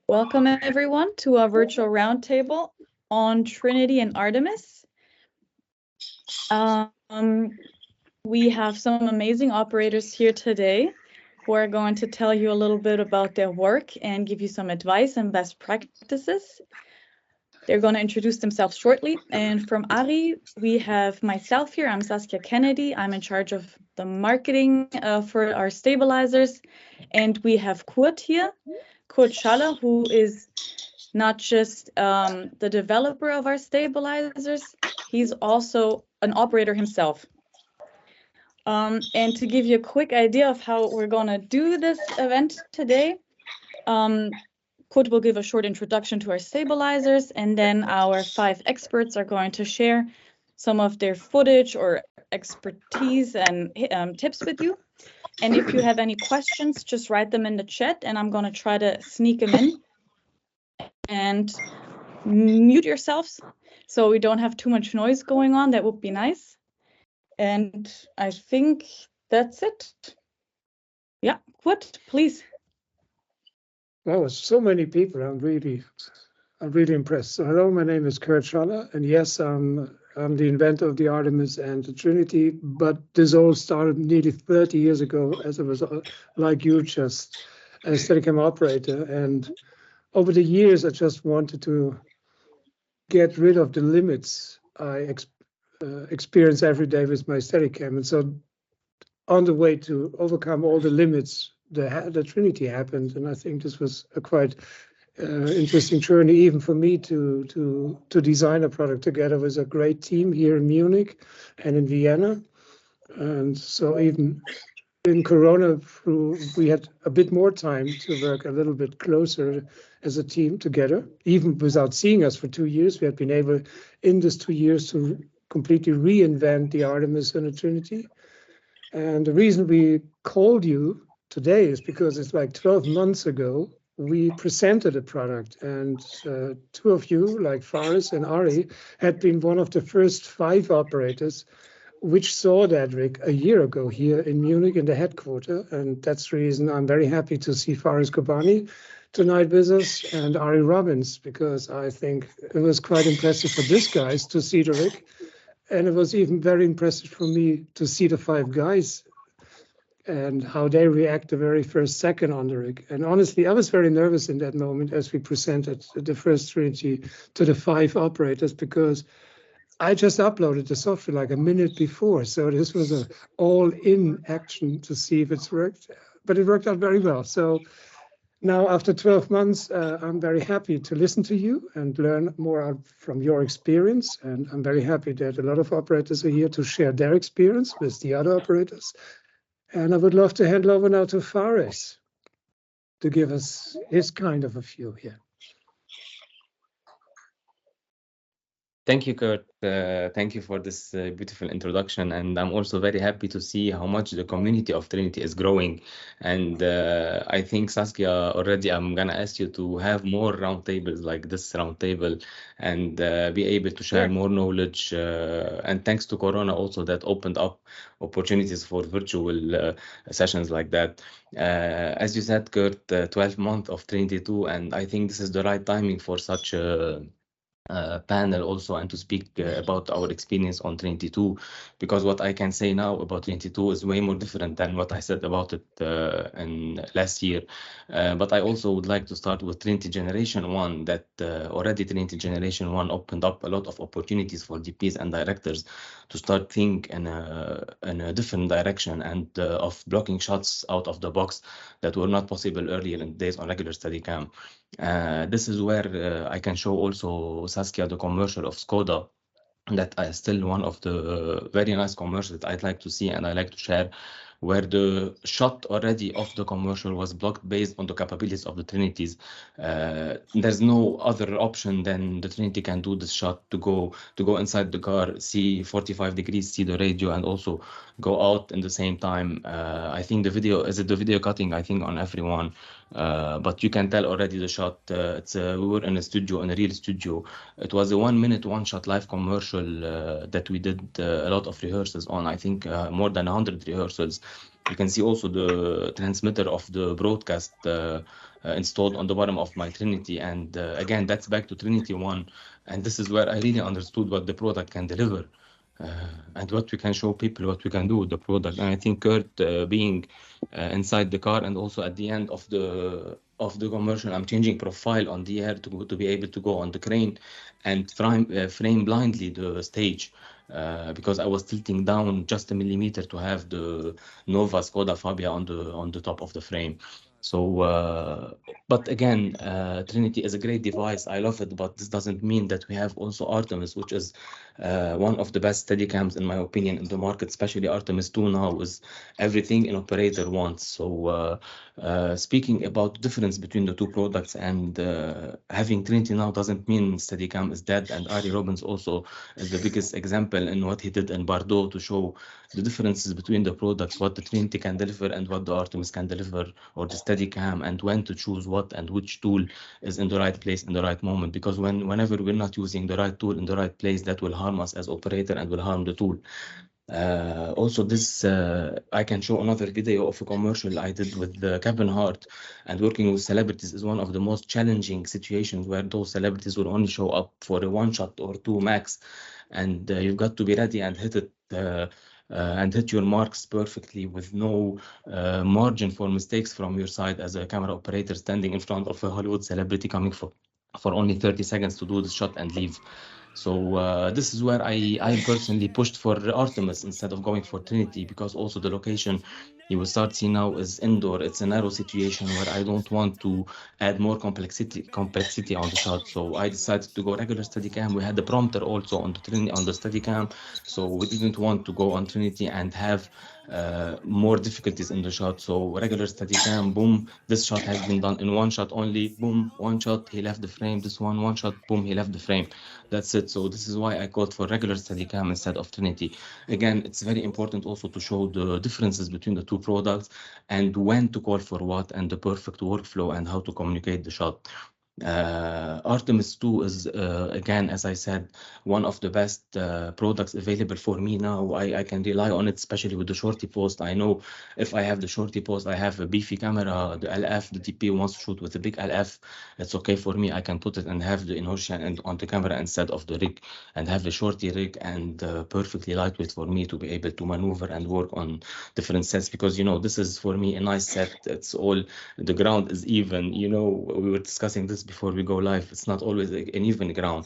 Welcome everyone to our virtual roundtable on Trinity and Artemis. We have some amazing operators here today who are going to tell you a little bit about their work and give you some advice and best practices. They're going to introduce themselves shortly. And from ARI, we have myself here. I'm Saskia Kennedy. I'm in charge of the marketing for our stabilizers. And we have Kurt here, Kurt Schaller, who is not just the developer of our stabilizers, he's also an operator himself. And to give you a quick idea of how we're going to do this event today, Kurt will give a short introduction to our stabilizers, and then our 5 experts are going to share some of their footage or expertise and tips with you. And if you have any questions, just write them in the chat, and I'm going to try to sneak them in. And mute yourselves so we don't have too much noise going on. That would be nice. And I think that's it. Yeah, Kurt, please. Wow, so many people. I'm really impressed. So hello, my name is Kurt Schaller, and yes, I'm the inventor of the Artemis and the Trinity, but this all started nearly 30 years ago as I was, like you, just a Steadicam operator. And over the years, I just wanted to get rid of the limits I experience every day with my Steadicam. And so on the way to overcome all the limits, the Trinity happened. And I think this was a quite interesting journey, even for me to design a product together with a great team here in Munich and in Vienna. And so even in Corona, we had a bit more time to work a little bit closer as a team together. Even without seeing us for 2 years, we had been able in this 2 years to completely reinvent the Artemis and the Trinity. And the reason we called you today is because it's like 12 months ago, we presented a product, and 2 of you, like Faris and Ari, had been one of the first 5 operators which saw that rig a year ago here in Munich in the headquarters. And that's the reason I'm very happy to see Faris Kobani tonight with us and Ari Robbins, because I think it was quite impressive for these guys to see the rig. And it was even very impressive for me to see the 5 guys and how they react the very first second on the rig. And honestly, I was very nervous in that moment as we presented the first Trinity to the 5 operators, because I just uploaded the software like a minute before. So this was an all-in action to see if it's worked, but it worked out very well. So now after 12 months, I'm very happy to listen to you and learn more out from your experience. And I'm very happy that a lot of operators are here to share their experience with the other operators. And I would love to hand over now to Faris to give us his kind of a view here. Thank you, Kurt. Thank you for this beautiful introduction. And I'm also very happy to see how much the community of Trinity is growing. And I think, Saskia, already I'm going to ask you to have more roundtables like this roundtable and be able to share more knowledge. And thanks to Corona also, that opened up opportunities for virtual sessions like that. As you said, Kurt, 12 months of Trinity 2, and I think this is the right timing for such a panel also, and to speak about our experience on Trinity 2, because what I can say now about Trinity 2 is way more different than what I said about it in last year. But I also would like to start with Trinity Generation 1, that already Trinity Generation 1 opened up a lot of opportunities for DPs and directors to start think in a different direction and of blocking shots out of the box that were not possible earlier in days on regular Steadicam. This is where I can show also, Saskia, the commercial of Skoda, that is still one of the very nice commercials that I'd like to see and I like to share, where the shot already of the commercial was blocked based on the capabilities of the Trinities. There's no other option than the Trinity can do this shot to go inside the car, see 45 degrees, see the radio, and also go out in the same time. I think the video, is it the video cutting, I think on everyone, But you can tell already the shot. We were in a studio, in a real studio. It was a 1 minute, one shot live commercial that we did a lot of rehearsals on. I think more than 100 rehearsals. You can see also the transmitter of the broadcast installed on the bottom of my Trinity. And again, that's back to Trinity 1. And this is where I really understood what the product can deliver. And what we can show people, what we can do with the product. And I think Kurt being inside the car, and also at the end of the commercial, I'm changing profile on the air to be able to go on the crane and frame blindly the stage, because I was tilting down just a millimeter to have the Nova Skoda Fabia on the top of the frame. So, but again, Trinity is a great device. I love it, but this doesn't mean that we have also Artemis, which is one of the best Steadicams, in my opinion, in the market. Especially Artemis 2 now is everything an operator wants. So, speaking about the difference between the two products, and having Trinity now doesn't mean Steadicam is dead. And Ari Robbins also is the biggest example in what he did in Bordeaux to show the differences between the products, what the Trinity can deliver and what the Artemis can deliver, or the Steadicam, and when to choose what and which tool is in the right place in the right moment. Because whenever we're not using the right tool in the right place, that will harm us as operator and will harm the tool. Also, this I can show another video of a commercial I did with Kevin Hart, and working with celebrities is one of the most challenging situations, where those celebrities will only show up for a 1 shot or 2 max, and you've got to be ready and hit it and hit your marks perfectly, with no margin for mistakes from your side as a camera operator standing in front of a Hollywood celebrity coming for only 30 seconds to do the shot and leave. So this is where I personally pushed for Artemis instead of going for Trinity, because also the location you will start seeing now is indoor. It's a narrow situation where I don't want to add more complexity on the shot. So I decided to go regular Steadicam. We had the prompter also on the Steadicam, so we didn't want to go on Trinity and have more difficulties in the shot. So regular Steadicam, boom, this shot has been done in 1 shot only, boom, 1 shot, he left the frame. This one shot, boom, he left the frame. That's it. So this is why I called for regular Steadicam instead of Trinity. Again, it's very important also to show the differences between the two products, and when to call for what, and the perfect workflow, and how to communicate the shot. Artemis 2 is, again, as I said, one of the best products available for me now. I can rely on it, especially with the shorty post. I know if I have the shorty post, I have a beefy camera, the LF, the DP wants to shoot with a big LF, it's okay for me. I can put it and have the inertia and on the camera instead of the rig, and have a shorty rig, and perfectly lightweight for me to be able to maneuver and work on different sets, because, you know, this is for me a nice set. It's all, the ground is even, you know, we were discussing this before we go live. It's not always an even ground.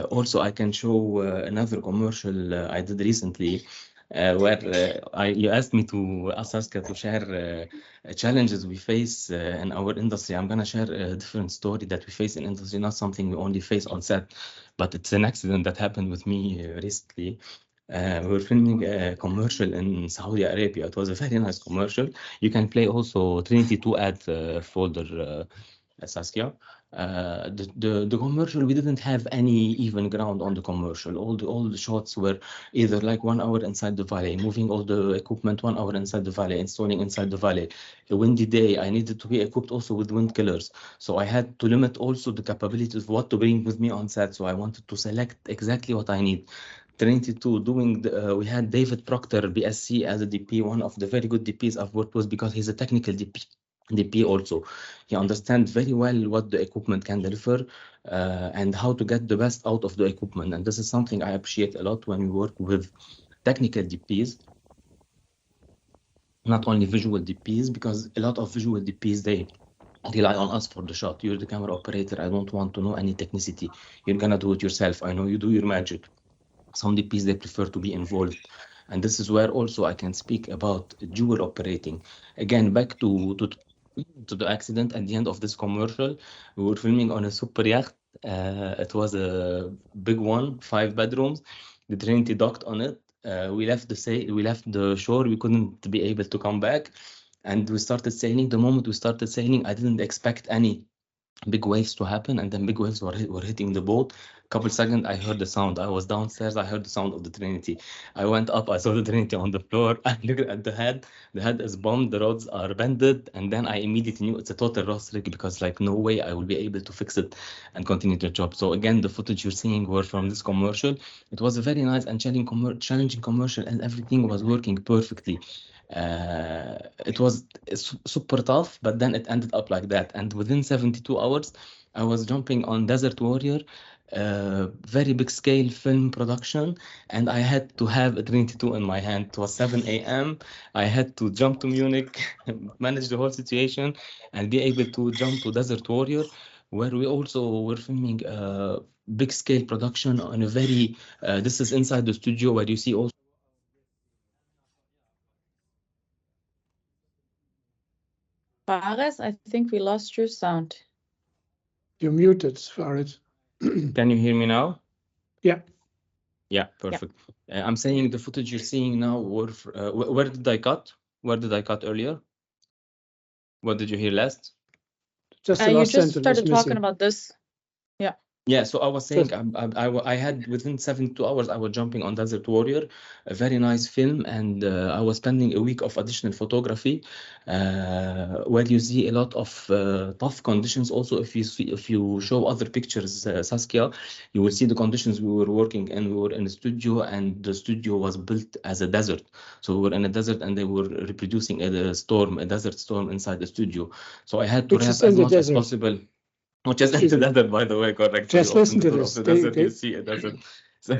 Also, I can show another commercial I did recently, where you asked me to ask Saskia to share challenges we face in our industry. I'm gonna share a different story that we face in industry, not something we only face on set, but it's an accident that happened with me recently. We were filming a commercial in Saudi Arabia. It was a very nice commercial. You can play also Trinity 2 ad folder, Saskia. The commercial, we didn't have any even ground on the commercial. All the shots were either like 1 hour inside the valley, moving all the equipment 1 hour inside the valley, installing inside the valley. A windy day, I needed to be equipped also with wind killers. So I had to limit also the capabilities of what to bring with me on set. So I wanted to select exactly what I need. Trinity 2 doing we had David Proctor, BSc, as a DP, one of the very good DPs I've worked with, because he's a technical DP also. He understands very well what the equipment can deliver and how to get the best out of the equipment. And this is something I appreciate a lot when we work with technical DPs, not only visual DPs, because a lot of visual DPs, they rely on us for the shot. You're the camera operator. I don't want to know any technicity. You're gonna do it yourself. I know you do your magic. Some DPs, they prefer to be involved. And this is where also I can speak about dual operating. Again, back to the accident at the end of this commercial. We were filming on a super yacht. It was a big one, 5 bedrooms. The Trinity docked on it. We left the shore. We couldn't be able to come back, and we started sailing. The moment we started sailing, I didn't expect any big waves to happen, and then big waves were hitting the boat. Couple seconds, I heard the sound. I was downstairs, I heard the sound of the Trinity. I went up, I saw the Trinity on the floor. I looked at the head. The head is bombed, the rods are bended, and then I immediately knew it's a total lost rig, because like no way I will be able to fix it and continue the job. So again, the footage you're seeing were from this commercial. It was a very nice and challenging commercial, and everything was working perfectly. It was super tough, but then it ended up like that. And within 72 hours, I was jumping on Desert Warrior, very big scale film production, and I had to have a Trinity 2 in my hand. It was 7 a.m. I had to jump to Munich, manage the whole situation, and be able to jump to Desert Warrior, where we also were filming big scale production on a very, this is inside the studio where you see also. Fares, I think we lost your sound. You're muted, Farid. Can you hear me now? Yeah. Yeah, perfect. I'm saying the footage you're seeing now were, where did I cut? Where did I cut earlier? What did you hear last? Just the You last just sentence started was talking missing. about this. Yeah, so I was saying Just- I had within 72 hours, I was jumping on Desert Warrior, a very nice film, and I was spending a week of additional photography, where you see a lot of tough conditions. Also, if you show other pictures, Saskia, you will see the conditions we were working in. We were in a studio, and the studio was built as a desert. So we were in a desert, and they were reproducing a desert storm inside the studio. So I had to Which wrap is in as the much as desert. possible. Which is Excuse in the me. desert, by the way, correct. Just So you listen open the to door this. of the desert, They- you see a desert. So,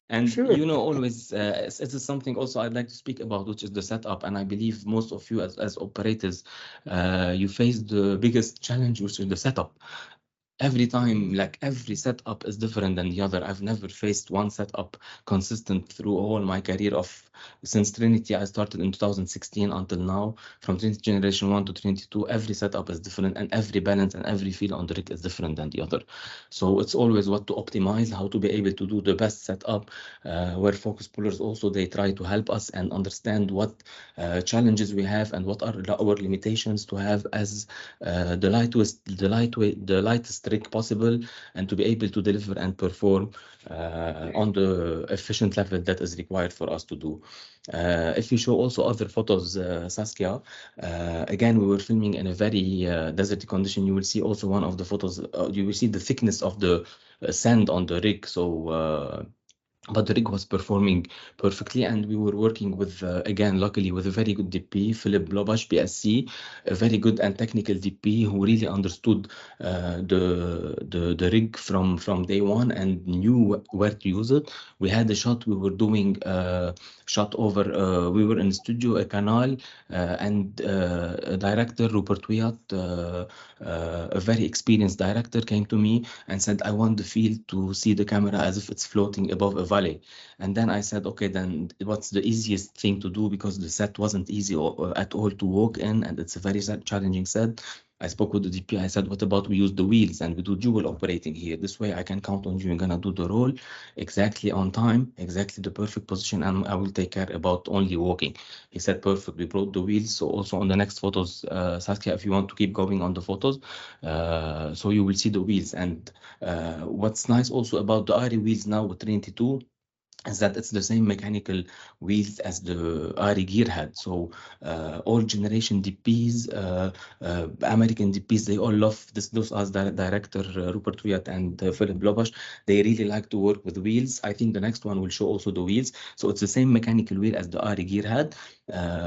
and Sure. you know, always, this is something also I'd like to speak about, which is the setup. And I believe most of you as operators, you face the biggest challenge, which is the setup. Every time, like every setup is different than the other. I've never faced one setup consistent through all my career of since Trinity. I started in 2016 until now. From Trinity Generation 1 to Trinity 2, every setup is different, and every balance and every feel on the rig is different than the other. So it's always what to optimize, how to be able to do the best setup, where focus pullers also, they try to help us and understand what challenges we have and what are our limitations to have as the lightest rig possible, and to be able to deliver and perform on the efficient level that is required for us to do. If you show also other photos, Saskia, again, we were filming in a very deserty condition. You will see also one of the photos, you will see the thickness of the sand on the rig. So but the rig was performing perfectly, and we were working with, again, luckily, with a very good DP, Philip Blobash, PSC, a very good and technical DP who really understood the rig from day one and knew where to use it. We had a shot, we were doing shot over, we were in the studio, a canal, and a director, Rupert Wyatt, a very experienced director, came to me and said, I want the field to see the camera as if it's floating above a valley. And then I said, okay, then what's the easiest thing to do? Because the set wasn't easy at all to walk in, and it's a very challenging set. I spoke with the DP. I said, what about we use the wheels and we do dual operating here? This way I can count on you. You're going to do the role exactly on time, exactly the perfect position, and I will take care about only walking. He said, perfect. We brought the wheels. So also on the next photos, Saskia, if you want to keep going on the photos, so you will see the wheels. And what's nice also about the ARRI wheels now with Trinity 2 is that it's the same mechanical wheels as the ARRI gear had. So all generation DPs, American DPs, they all love this. Those as director Rupert Wyatt and Philip Blobash, they really like to work with wheels. I think the next one will show also the wheels. So it's the same mechanical wheel as the ARRI gear had,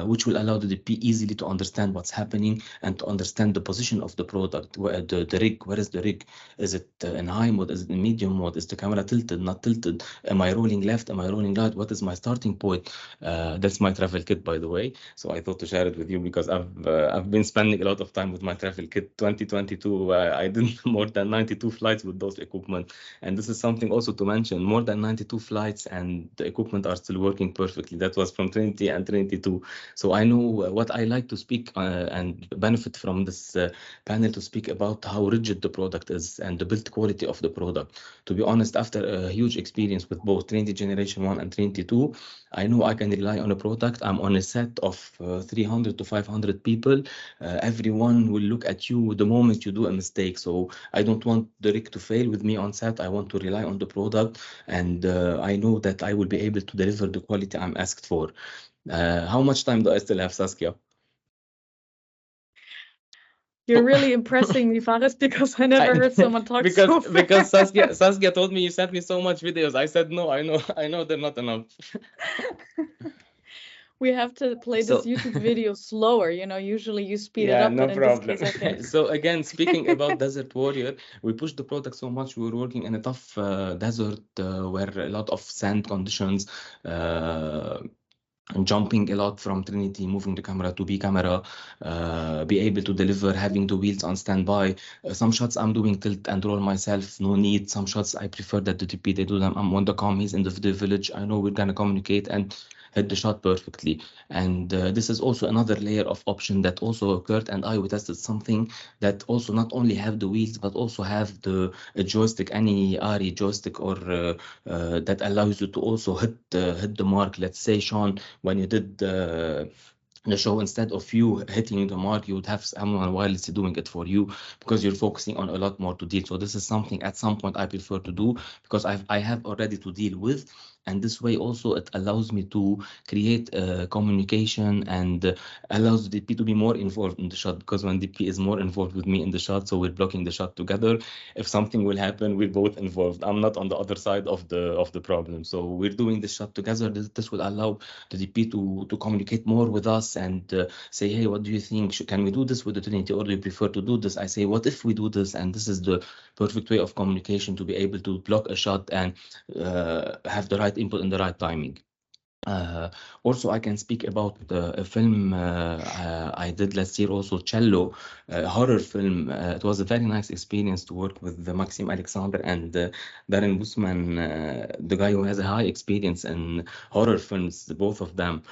which will allow the DP easily to understand what's happening and to understand the position of the product, the rig. Where is the rig? Is it in high mode? Is it in medium mode? Is the camera tilted, not tilted? Am I rolling left? Am I rolling right? What is my starting point? That's my travel kit, by the way. So I thought to share it with you because I've been spending a lot of time with my travel kit. 2022, I did more than 92 flights with those equipment. And this is something also to mention, more than 92 flights and the equipment are still working perfectly. That was from Trinity and Trinity 2. So I know what I like to speak and benefit from this panel to speak about how rigid the product is and the build quality of the product. To be honest, after a huge experience with both Trinity Generation 1 and Trinity 2, I know I can rely on a product. I'm on a set of 300 to 500 people. Everyone will look at you the moment you do a mistake. So I don't want the rig to fail with me on set. I want to rely on the product, and I know that I will be able to deliver the quality I'm asked for. How much time do I still have, Saskia? You're really impressing me, Faris, because I never heard someone talk so fast. Because Saskia told me you sent me so much videos. I said no, I know they're not enough. We have to play this YouTube video slower. You know, usually you speed it up, no but in problem. this case, okay. So again, speaking about Desert Warrior, we pushed the product so much. We were working in a tough desert where a lot of sand conditions, and jumping a lot from Trinity, moving the camera to B camera, be able to deliver, having the wheels on standby. Some shots I'm doing tilt and roll myself, no need. Some shots I prefer that the DP, they do them. I'm on the comm, he's in the village. I know we're gonna communicate and hit the shot perfectly. And this is also another layer of option that also occurred, and we tested something that also not only have the wheels, but also have the joystick, any ARRI joystick, or that allows you to also hit the mark. Let's say, Sean, when you did the show, instead of you hitting the mark, you would have someone wireless doing it for you, because you're focusing on a lot more to deal. So this is something at some point I prefer to do, because I have already to deal with. And this way also it allows me to create communication, and allows the DP to be more involved in the shot, because when DP is more involved with me in the shot, so we're blocking the shot together. If something will happen, we're both involved. I'm not on the other side of the problem. So we're doing this shot together. This will allow the DP to communicate more with us and say, hey, what do you think? Can we do this with the Trinity, or do you prefer to do this? I say, what if we do this? And this is the perfect way of communication to be able to block a shot and have the right input in the right timing. Also, I can speak about a film I did last year, also Cello, horror film. It was a very nice experience to work with Maxime Alexander and Darren Busman, the guy who has a high experience in horror films, both of them.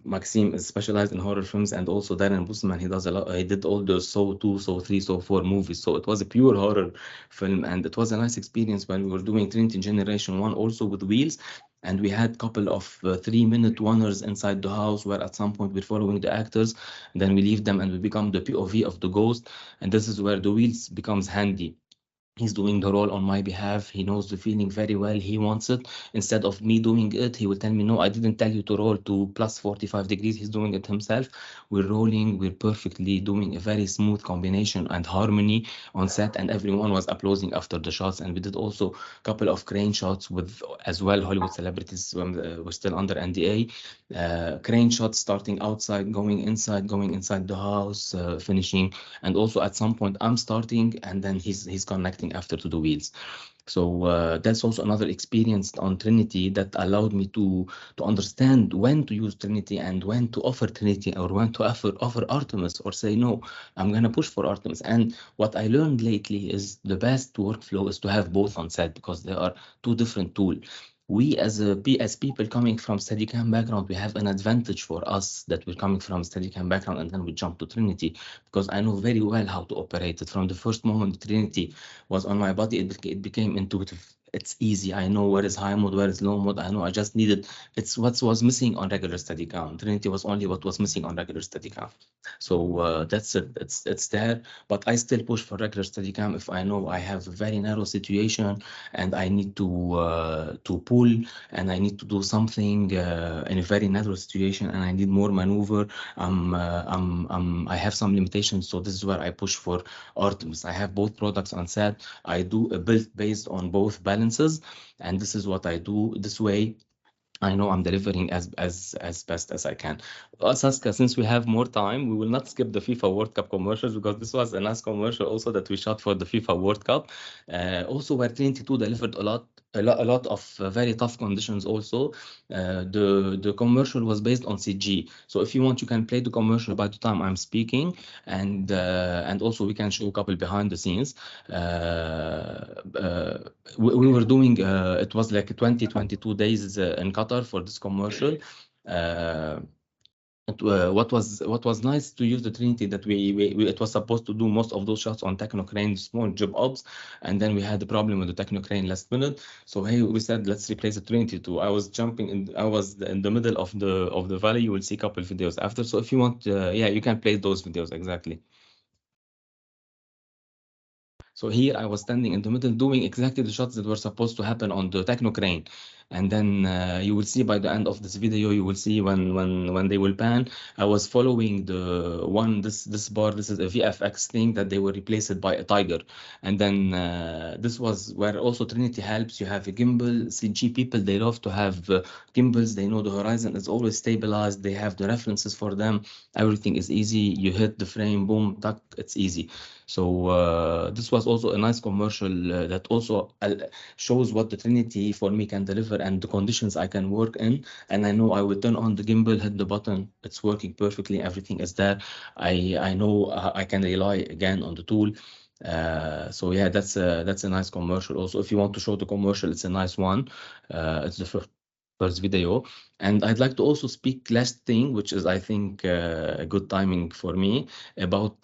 Maxime is specialized in horror films, and also Darren Busman, he did all the Saw 2, Saw 3, Saw 4 movies. So it was a pure horror film, and it was a nice experience when we were doing Trinity Generation 1 also with wheels. And we had a couple of 3-minute oneers inside the house, where at some point we're following the actors, and then we leave them and we become the POV of the ghost. And this is where the wheels becomes handy. He's doing the role on my behalf. He knows the feeling very well. He wants it. Instead of me doing it, he will tell me, no, I didn't tell you to roll to plus 45 degrees. He's doing it himself. We're rolling. We're perfectly doing a very smooth combination and harmony on set, and everyone was applauding after the shots. And we did also a couple of crane shots with as well Hollywood celebrities when we're still under NDA. Crane shots starting outside, going inside the house, finishing. And also at some point I'm starting, and then he's connecting after to the wheels. So that's also another experience on Trinity that allowed me to understand when to use Trinity and when to offer Trinity, or when to offer Artemis, or say, no, I'm going to push for Artemis. And what I learned lately is the best workflow is to have both on set, because they are two different tools. We as people coming from Steadicam background, we have an advantage for us that we're coming from Steadicam background, and then we jump to Trinity, because I know very well how to operate it. From the first moment Trinity was on my body, it became intuitive. It's easy. I know where is high mode, where is low mode. I know I just needed. It's what was missing on regular Steadicam. Trinity was only what was missing on regular Steadicam. So that's it. It's there. But I still push for regular Steadicam if I know I have a very narrow situation and I need to pull, and I need to do something in a very narrow situation, and I need more maneuver. I have some limitations. So this is where I push for Artemis. I have both products on set. I do a build based on both balances, and this is what I do. This way I know I'm delivering as best as I can. Saskia, since we have more time, we will not skip the FIFA World Cup commercials, because this was a nice commercial also that we shot for the FIFA World Cup. Also where Trinity 2 delivered a lot of very tough conditions also. The commercial was based on CG. So if you want, you can play the commercial by the time I'm speaking, and also we can show a couple behind the scenes. We were doing, it was like 22 days in Qatar for this commercial. What was nice to use the Trinity that it was supposed to do most of those shots on Techno Crane small job ops, and then we had the problem with the Techno Crane last minute. So hey, we said let's replace the Trinity too. I was in the middle of the valley. You will see a couple videos after. So if you want, yeah, you can play those videos exactly. So here I was standing in the middle doing exactly the shots that were supposed to happen on the Techno Crane. And then you will see by the end of this video, you will see when they will pan, I was following this bar. This is a VFX thing that they were replaced by a Tiger. And then this was where also Trinity helps. You have a gimbal. CG people, they love to have gimbals. They know the horizon is always stabilized. They have the references for them. Everything is easy. You hit the frame, boom, tuck, it's easy. So this was also a nice commercial that also shows what the Trinity for me can deliver and the conditions I can work in. And I know I will turn on the gimbal, hit the button, it's working perfectly, everything is there. I know I can rely again on the tool. So yeah, that's a nice commercial. Also, if you want to show the commercial, it's a nice one. It's the first video. And I'd like to also speak last thing, which is I think a good timing for me, about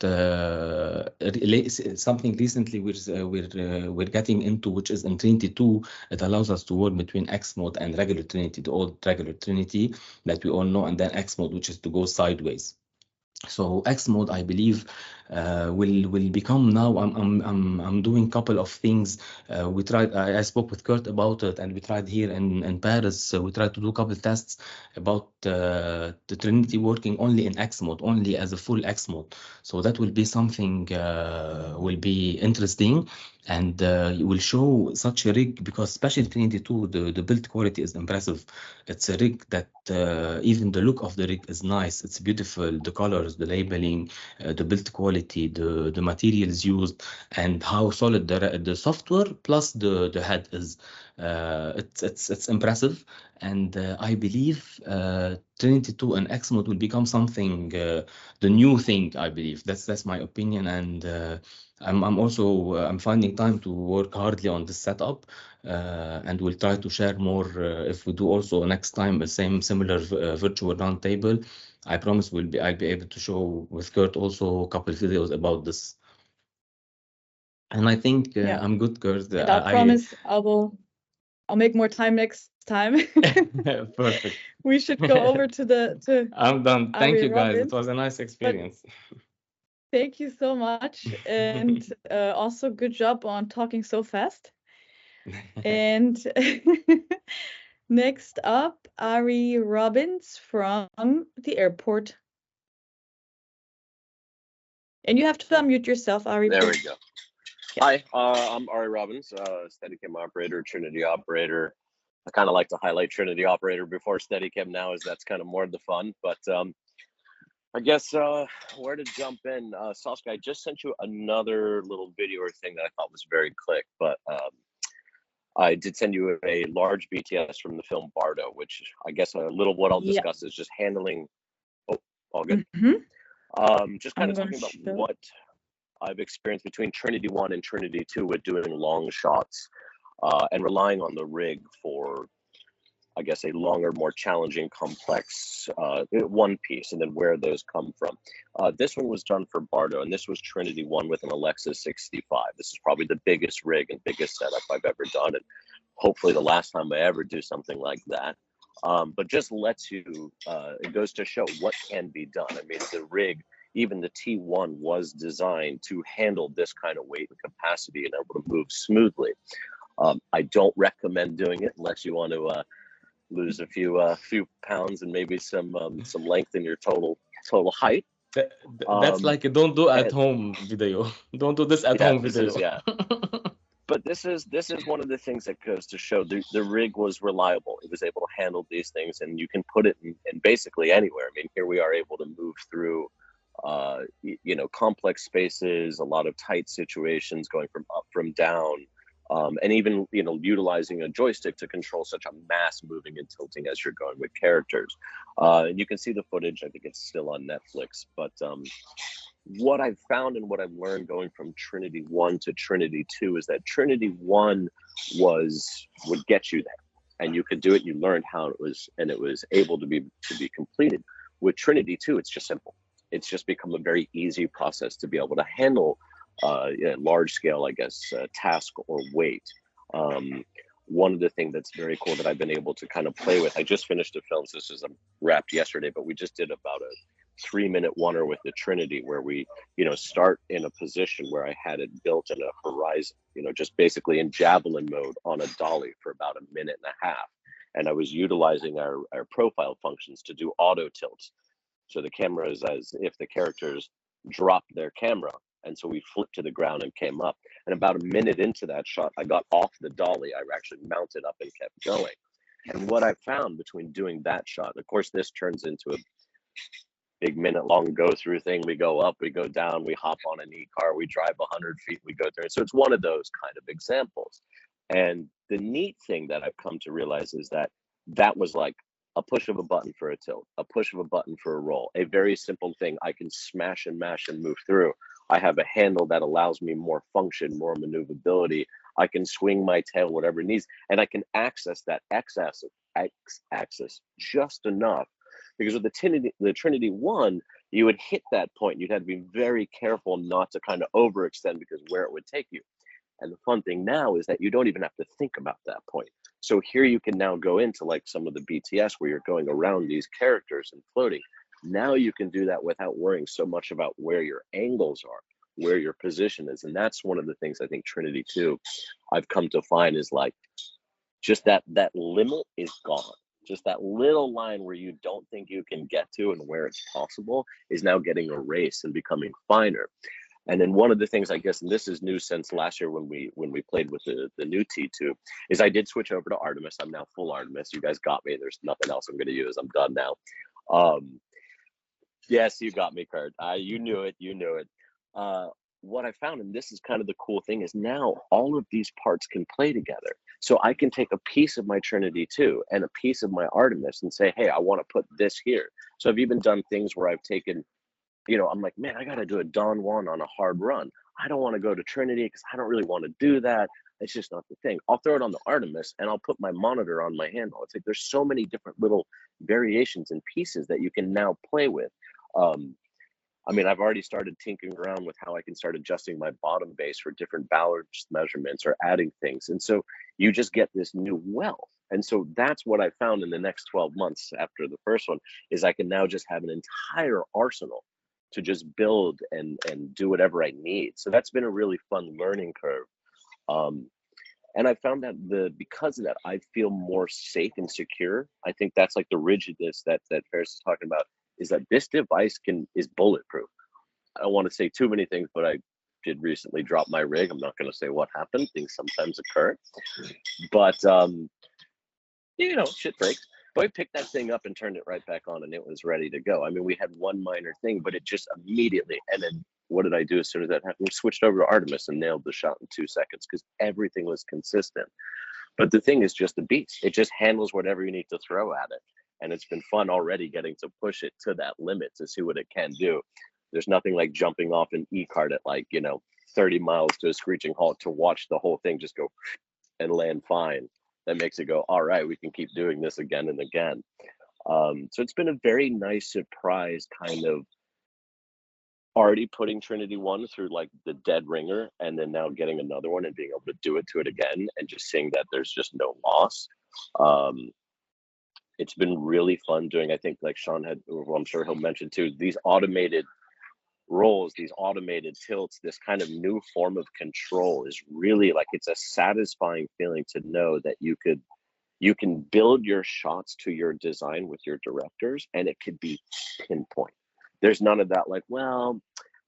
something recently we're getting into, which is in Trinity 2. It allows us to work between X mode and regular Trinity, the old regular Trinity that we all know, and then X mode, which is to go sideways. So X mode, I believe, will become now. I'm doing a couple of things. We tried. I spoke with Kurt about it, and we tried here in Paris. We tried to do a couple tests about the Trinity working only in X mode, only as a full X mode. So that will be something will be interesting, and you will show such a rig, because especially Trinity 2, the build quality is impressive. It's a rig that even the look of the rig is nice. It's beautiful. The colors, the labeling, the build quality, the materials used, and how solid the software plus the head is. It's impressive, and I believe Trinity 2 and X mode will become something the new thing. I believe that's my opinion, and I'm also I'm finding time to work hardly on this setup, and we'll try to share more if we do also next time a similar virtual roundtable. I promise I'll be able to show with Kurt also a couple of videos about this. And I think Yeah. I'm good, Kurt. And I promise I'll make more time next time. Perfect. We should go over to I'm done. Thank Ari you, guys. Robbins. It was a nice experience. Thank you so much, and also good job on talking so fast. And next up, Ari Robbins from the airport. And you have to unmute yourself, Ari. There we go. Hi, I'm Ari Robbins, Steadicam operator, Trinity operator. I kind of like to highlight Trinity operator before Steadicam now, as that's kind of more of the fun. But I guess where to jump in, Saskia, I just sent you another little video or thing that I thought was very quick, but I did send you a large BTS from the film Bardo, which I guess a little what I'll discuss is just handling. Oh, all good. Just kind of talking about what I've experienced between Trinity 1 and Trinity 2 with doing long shots and relying on the rig for, I guess, a longer, more challenging, complex one piece, and then where those come from. This one was done for Bardo, and this was Trinity 1 with an Alexa 65. This is probably the biggest rig and biggest setup I've ever done, and hopefully the last time I ever do something like that. But just lets you, it goes to show what can be done. I mean, the rig, even the T1 was designed to handle this kind of weight and capacity and able to move smoothly. I don't recommend doing it unless you want to lose a few pounds and maybe some length in your total height. That's like a don't do at home video. Don't do this at home video. But this is one of the things that goes to show the rig was reliable. It was able to handle these things, and you can put it in basically anywhere. I mean, here we are able to move through complex spaces, a lot of tight situations, going from up, from down, and even utilizing a joystick to control such a mass moving and tilting as you're going with characters. And you can see the footage. I think it's still on Netflix. But what I've found and what I've learned going from Trinity 1 to Trinity 2 is that Trinity 1 would get you there, and you could do it. You learned how it was, and it was able to be completed. With Trinity 2, it's just simple. It's just become a very easy process to be able to handle large scale, I guess, task or weight. One of the things that's very cool that I've been able to kind of play with, I just finished a film, so this is wrapped yesterday, but we just did about a 3-minute oneer with the Trinity where we, start in a position where I had it built in a horizon, just basically in javelin mode on a dolly for about 1.5 minutes. And I was utilizing our profile functions to do auto tilts. So the camera is as if the characters dropped their camera. And so we flipped to the ground and came up. And about 1 minute into that shot, I got off the dolly. I actually mounted up and kept going. And what I found between doing that shot, of course, this turns into a big minute-long go-through thing. We go up, we go down, we hop on an e-car, we drive 100 feet, we go through. So it's one of those kind of examples. And the neat thing that I've come to realize is that that was like a push of a button for a tilt, a push of a button for a roll, a very simple thing I can smash and mash and move through. I have a handle that allows me more function, more maneuverability. I can swing my tail, whatever it needs, and I can access that x-axis just enough. Because with the Trinity 1, you would hit that point. You'd have to be very careful not to kind of overextend because where it would take you. And the fun thing now is that you don't even have to think about that point. So here you can now go into like some of the BTS where you're going around these characters and floating. Now you can do that without worrying so much about where your angles are, where your position is. And that's one of the things I think Trinity 2 I've come to find is like just that limit is gone. Just that little line where you don't think you can get to and where it's possible is now getting erased and becoming finer. And then one of the things I guess, and this is new since last year when we played with the new T2, is I did switch over to Artemis. I'm now full Artemis. You guys got me. There's nothing else I'm going to use. I'm done now. Yes, you got me, Kurt. You knew it. You knew it. What I found, and this is kind of the cool thing, is now all of these parts can play together. So I can take a piece of my Trinity 2 and a piece of my Artemis and say, hey, I want to put this here. So I've even done things where I've taken, I'm like, man, I got to do a Don Juan on a hard run. I don't want to go to Trinity because I don't really want to do that. It's just not the thing. I'll throw it on the Artemis and I'll put my monitor on my handle. It's like there's so many different little variations and pieces that you can now play with. I've already started tinkering around with how I can start adjusting my bottom base for different balance measurements or adding things. And so you just get this new wealth. And so that's what I found in the next 12 months after the first one is I can now just have an entire arsenal to just build and do whatever I need. So that's been a really fun learning curve. And I found that because of that, I feel more safe and secure. I think that's like the rigidness that Ferris is talking about, is that this device is bulletproof. I don't want to say too many things, but I did recently drop my rig. I'm not going to say what happened. Things sometimes occur. But, shit breaks. But I picked that thing up and turned it right back on and it was ready to go. We had one minor thing, but it just immediately, and then what did I do as soon as that happened? We switched over to Artemis and nailed the shot in 2 seconds because everything was consistent. But the thing is just a beast. It just handles whatever you need to throw at it. And it's been fun already getting to push it to that limit to see what it can do. There's nothing like jumping off an e-cart at 30 miles to a screeching halt to watch the whole thing just go and land fine. That makes it go, all right, we can keep doing this again and again. So it's been a very nice surprise kind of already putting Trinity 1 through like the dead ringer and then now getting another one and being able to do it again and just seeing that there's just no loss. It's been really fun doing, I think like Sean had, well, I'm sure he'll mention too, these automated rolls, these automated tilts, this kind of new form of control is really like, it's a satisfying feeling to know that you can build your shots to your design with your directors and it could be pinpoint. There's none of that like, well,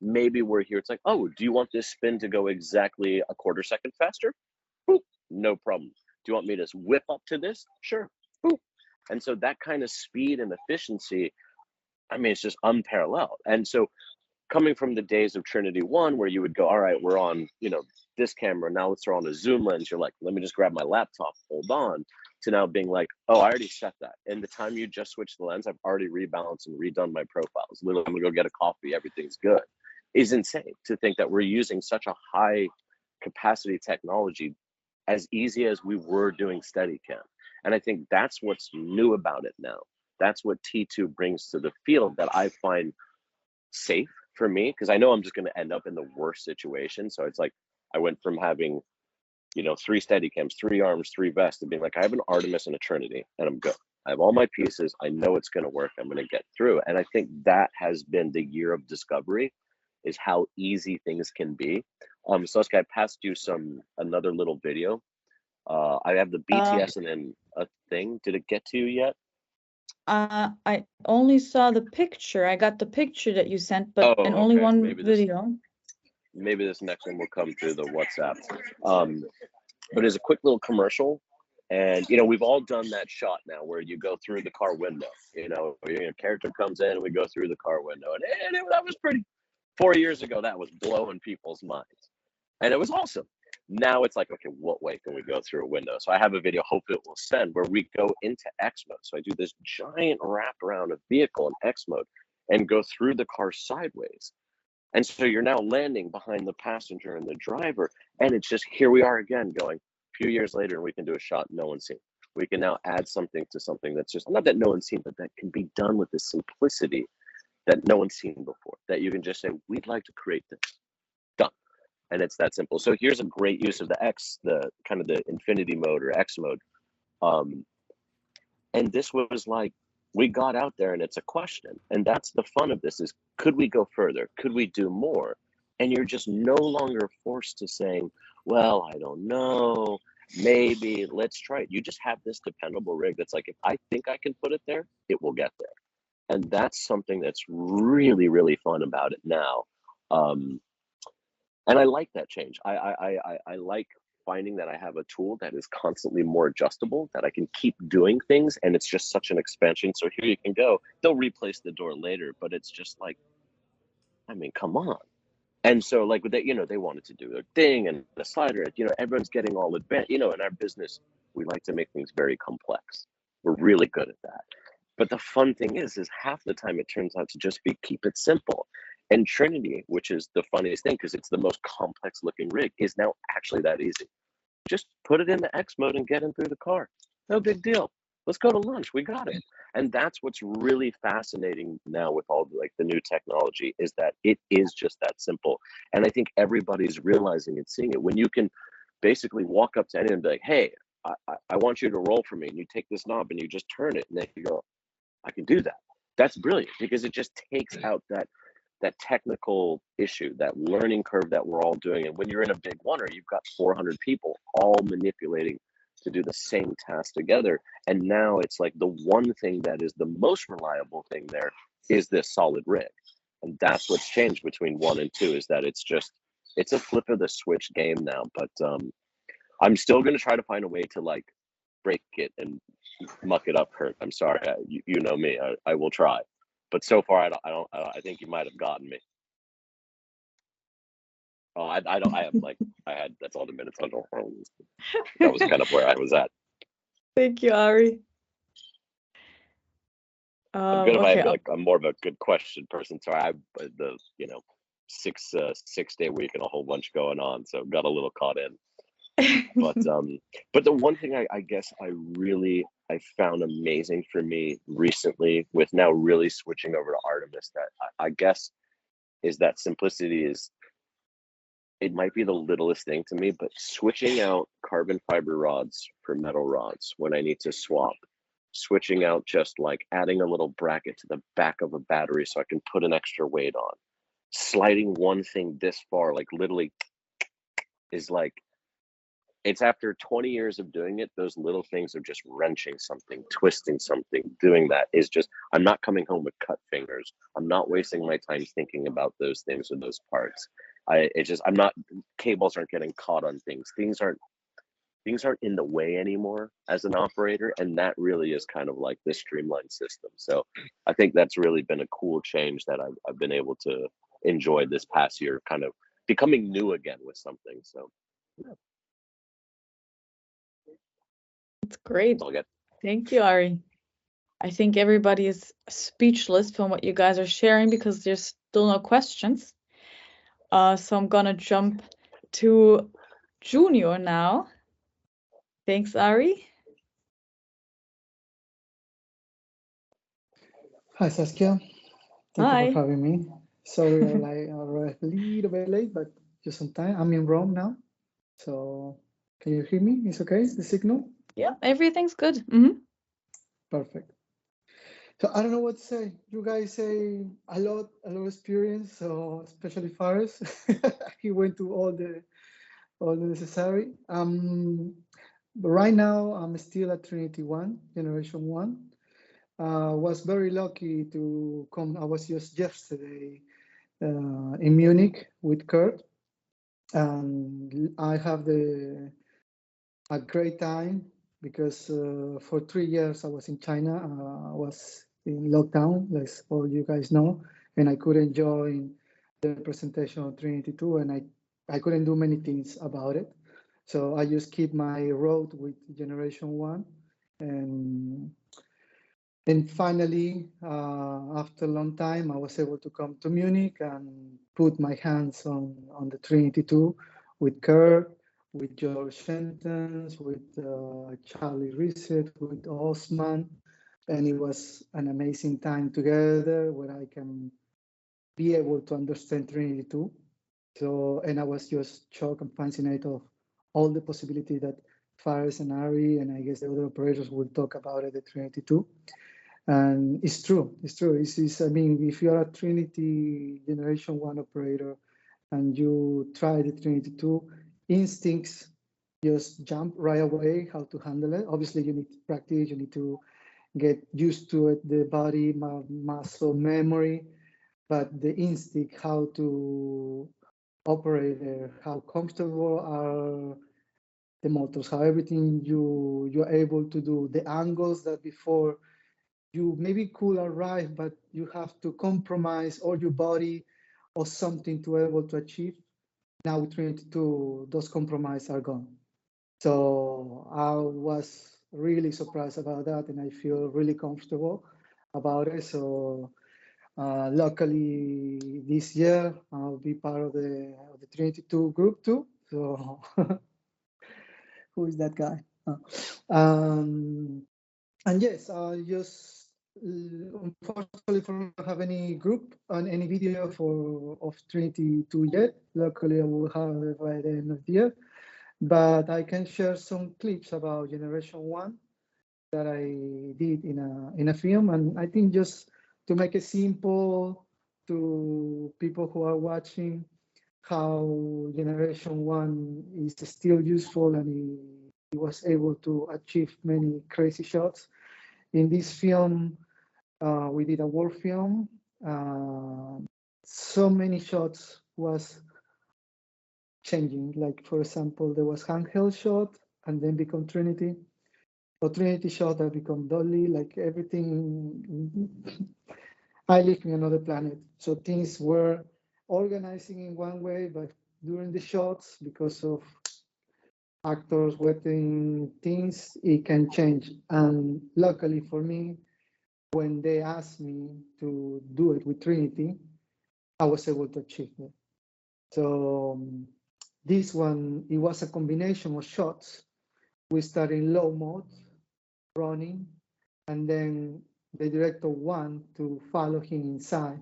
maybe we're here. It's like, oh, do you want this spin to go exactly a quarter second faster? Boop, no problem. Do you want me to whip up to this? Sure. Boop. And so that kind of speed and efficiency, it's just unparalleled. And so coming from the days of Trinity 1, where you would go, all right, we're on, this camera, now let's throw on a zoom lens. You're like, let me just grab my laptop, hold on, to now being like, oh, I already set that. And the time you just switch the lens, I've already rebalanced and redone my profiles. Literally, I'm gonna go get a coffee, everything's good. Is insane to think that we're using such a high capacity technology as easy as we were doing Steadicam. And I think that's what's new about it now. that's what T2 brings to the field that I find safe for me, because I know I'm just going to end up in the worst situation. So it's like I went from having, 3 Steadicams, 3 arms, 3 vests, to being like, I have an Artemis and a Trinity, and I'm good. I have all my pieces. I know it's going to work. I'm going to get through. And I think that has been the year of discovery, is how easy things can be. Saskia, I passed you another little video. I have the BTS and then a thing. Did it get to you yet? I only saw the picture. I got the picture that you sent, but Oh, and only okay. one Maybe video. Maybe this next one will come through the WhatsApp. But it's a quick little commercial. And, we've all done that shot now where you go through the car window, your character comes in and we go through the car window. And that was pretty, 4 years ago, that was blowing people's minds. And it was awesome. Now it's like, okay, what way can we go through a window? So I have a video, hope it will send, where we go into X mode. So I do this giant wrap around a vehicle in X mode and go through the car sideways. And so you're now landing behind the passenger and the driver. And it's just, here we are again going a few years later, and we can do a shot no one's seen. We can now add something to something that's just, not that no one's seen, but that can be done with the simplicity that no one's seen before, that you can just say, we'd like to create this. Done. And it's that simple. So here's a great use of the X, the kind of the infinity mode or X mode. And this was like, we got out there and it's a question. And that's the fun of this, is could we go further? Could we do more? And you're just no longer forced to saying, well, I don't know, maybe, let's try it. You just have this dependable rig that's like, if I think I can put it there, it will get there. And that's something that's really, really fun about it now. And I like that change. I like finding that I have a tool that is constantly more adjustable, that I can keep doing things, and it's just such an expansion. So here you can go. They'll replace the door later, but it's just like, I mean, come on. And so like with that, they wanted to do their thing and the slider, everyone's getting all advanced. In our business, we like to make things very complex. We're really good at that. But the fun thing is half the time it turns out to just be keep it simple. And Trinity, which is the funniest thing because it's the most complex looking rig, is now actually that easy. Just put it in the X mode and get in through the car. No big deal. Let's go to lunch. We got it. And that's what's really fascinating now with all the new technology, is that it is just that simple. And I think everybody's realizing and seeing it. When you can basically walk up to anyone and be like, hey, I want you to roll for me. And you take this knob and you just turn it. And then you go, I can do that. That's brilliant, because it just takes out that technical issue, that learning curve that we're all doing. And when you're in a big oneer, you've got 400 people all manipulating to do the same task together. And now it's like the one thing that is the most reliable thing there is this solid rig. And that's what's changed between 1 and 2, is that it's a flip of the switch game now. But I'm still going to try to find a way to break it and muck it up, Kurt. I'm sorry. You know me. I will try. But so far, I think you might have gotten me. Oh, I had, that's all the minutes on. That was kind of where I was at. Thank you, Ari. I'm more of a good question person. So I the 6-day week and a whole bunch going on, so got a little caught in. But the one thing I guess I found amazing for me recently, with now really switching over to Artemis, that I guess is that simplicity it might be the littlest thing to me, but switching out carbon fiber rods for metal rods when I need to swap, switching out just adding a little bracket to the back of a battery so I can put an extra weight on, sliding one thing this far, literally is it's after 20 years of doing it, those little things of just wrenching something, twisting something, doing that is just, I'm not coming home with cut fingers. I'm not wasting my time thinking about those things or those parts. Cables aren't getting caught on things. Things aren't in the way anymore as an operator. And that really is kind of this streamlined system. So I think that's really been a cool change that I've been able to enjoy this past year, kind of becoming new again with something. So yeah. That's great. Thank you, Ari. I think everybody is speechless from what you guys are sharing because there's still no questions. So I'm gonna jump to Junior now. Thanks, Ari. Hi, Saskia. Thank you Hi. for having me. Sorry, I arrived a little bit late, but just on time. I'm in Rome now. So can you hear me? It's okay, the signal? Yeah, everything's good. Hmm. Perfect. So I don't know what to say. You guys say a lot of experience, so especially Faris. He went to all the necessary. But right now I'm still at Trinity 1, Generation 1. Was very lucky to come. I was just yesterday in Munich with Kurt, and I have a great time because for 3 years I was in China. I was in lockdown, as all you guys know, and I couldn't join the presentation of Trinity 2, and I couldn't do many things about it. So I just keep my road with Generation 1, and finally, after a long time, I was able to come to Munich and put my hands on the Trinity 2 with Kurt, with George Fentons, with Charlie Reset, with Osman. And it was an amazing time together where I can be able to understand Trinity 2. So, and I was just shocked and fascinated of all the possibility that Faris and Ari, and I guess the other operators will talk about it at Trinity 2. And it's true. I mean, if you are a Trinity Generation 1 operator and you try the Trinity 2, instincts just jump right away how to handle it. Obviously, you need to practice, you need to get used to it, the body, muscle memory, but the instinct how to operate there, how comfortable are the motors, how everything you're able to do, the angles that before you maybe could arrive, but you have to compromise all your body or something to be able to achieve. Now with Trinity 2, those compromises are gone. So I was really surprised about that, and I feel really comfortable about it. So luckily this year I'll be part of the Trinity 2 group too. So who is that guy? And yes, just unfortunately, I don't have any group on any video of Trinity 2 yet. Luckily, I will have it by the end of the year. But I can share some clips about Generation 1 that I did in a film. And I think just to make it simple to people who are watching, how Generation 1 is still useful, and he was able to achieve many crazy shots. In this film, we did a war film. So many shots was changing. Like, for example, there was handheld shot and then become Trinity. Or Trinity shot that become Dolly, like everything. I live in another planet. So things were organizing in one way, but during the shots, because of actors wetting things, it can change. And luckily for me, when they asked me to do it with Trinity, I was able to achieve it. So this one, it was a combination of shots. We started in low mode, running, and then the director wanted to follow him inside.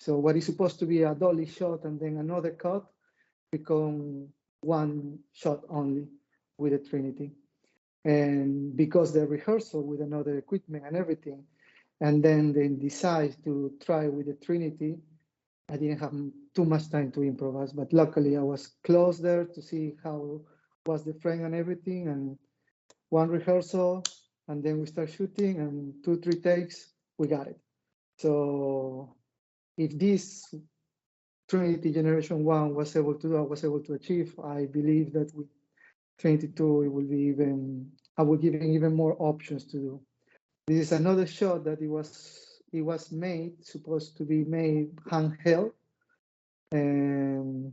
So what is supposed to be a dolly shot and then another cut become one shot only with the Trinity. And because the rehearsal with another equipment and everything, and then they decide to try with the Trinity, I didn't have too much time to improvise, but luckily I was close there to see how was the frame and everything, and one rehearsal, and then we start shooting, and 2-3 takes, we got it. So if this Trinity Generation 1 was able to do, I was able to achieve, I believe that with Trinity 2, it will be even, I will give even more options to do. This is another shot that it was made, supposed to be made handheld, and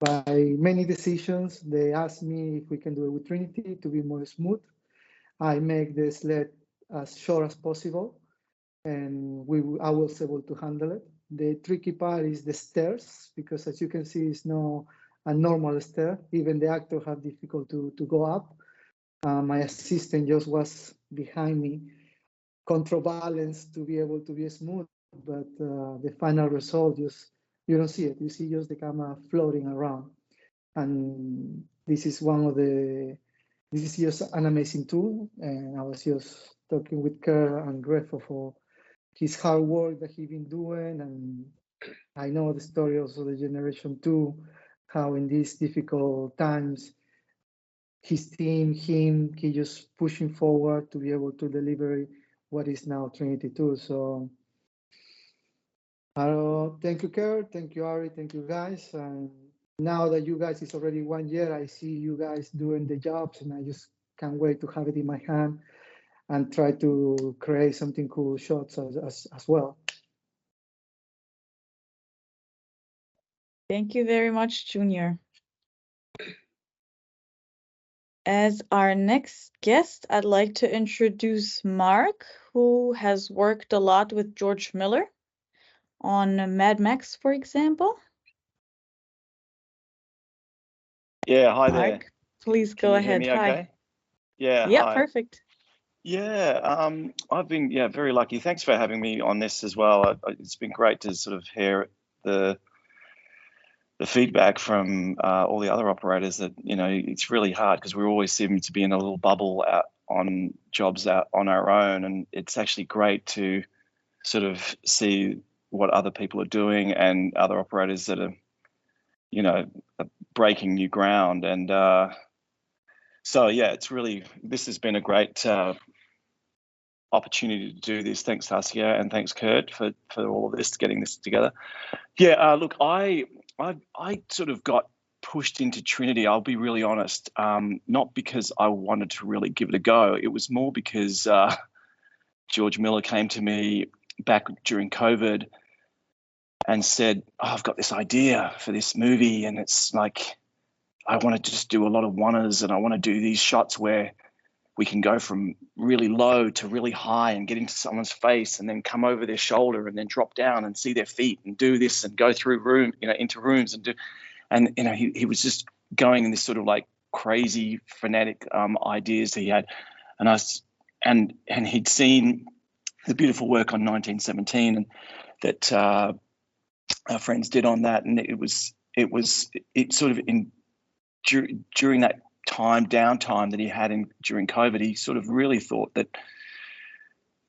by many decisions, they asked me if we can do it with Trinity to be more smooth. I make the sled as short as possible, and I was able to handle it. The tricky part is the stairs, because as you can see, it's not a normal stair. Even the actor had difficult to go up. My assistant just was behind me, counterbalance to be able to be smooth, but the final result you don't see it. You see just the camera floating around, and this is just an amazing tool. And I was just talking with Kurt and grateful for his hard work that he's been doing, and I know the story also the Generation 2, how in these difficult times his team, he just pushing forward to be able to deliver what is now Trinity 2. So thank you, Kurt, thank you, Ari, thank you guys. And now that you guys is already 1 year, I see you guys doing the jobs, and I just can't wait to have it in my hand and try to create something cool shots as well. Thank you very much, Junior. As our next guest, I'd like to introduce Mark, who has worked a lot with George Miller on Mad Max, for example. Yeah, hi there. Mark, please Can go you hear ahead. me Hi. okay? Yeah, Yeah, hi. perfect. Yeah, I've been very lucky. Thanks for having me on this as well. It's been great to sort of hear the feedback from all the other operators that, it's really hard because we always seem to be in a little bubble out on jobs out on our own, and it's actually great to sort of see what other people are doing and other operators that are, breaking new ground. And so yeah, this has been a great opportunity to do this. Thanks, Saskia, and thanks, Kurt, for all of this, getting this together. Yeah, look, I sort of got pushed into Trinity. I'll be really honest, not because I wanted to really give it a go. It was more because George Miller came to me back during COVID and said, I've got this idea for this movie, and it's like, I want to just do a lot of one-ers, and I want to do these shots where we can go from really low to really high and get into someone's face and then come over their shoulder and then drop down and see their feet and do this and go through into rooms and he was just going in this sort of like crazy frenetic ideas he had. And he'd seen the beautiful work on 1917 and that our friends did on that. And it sort of during that downtime that he had during COVID, he sort of really thought that,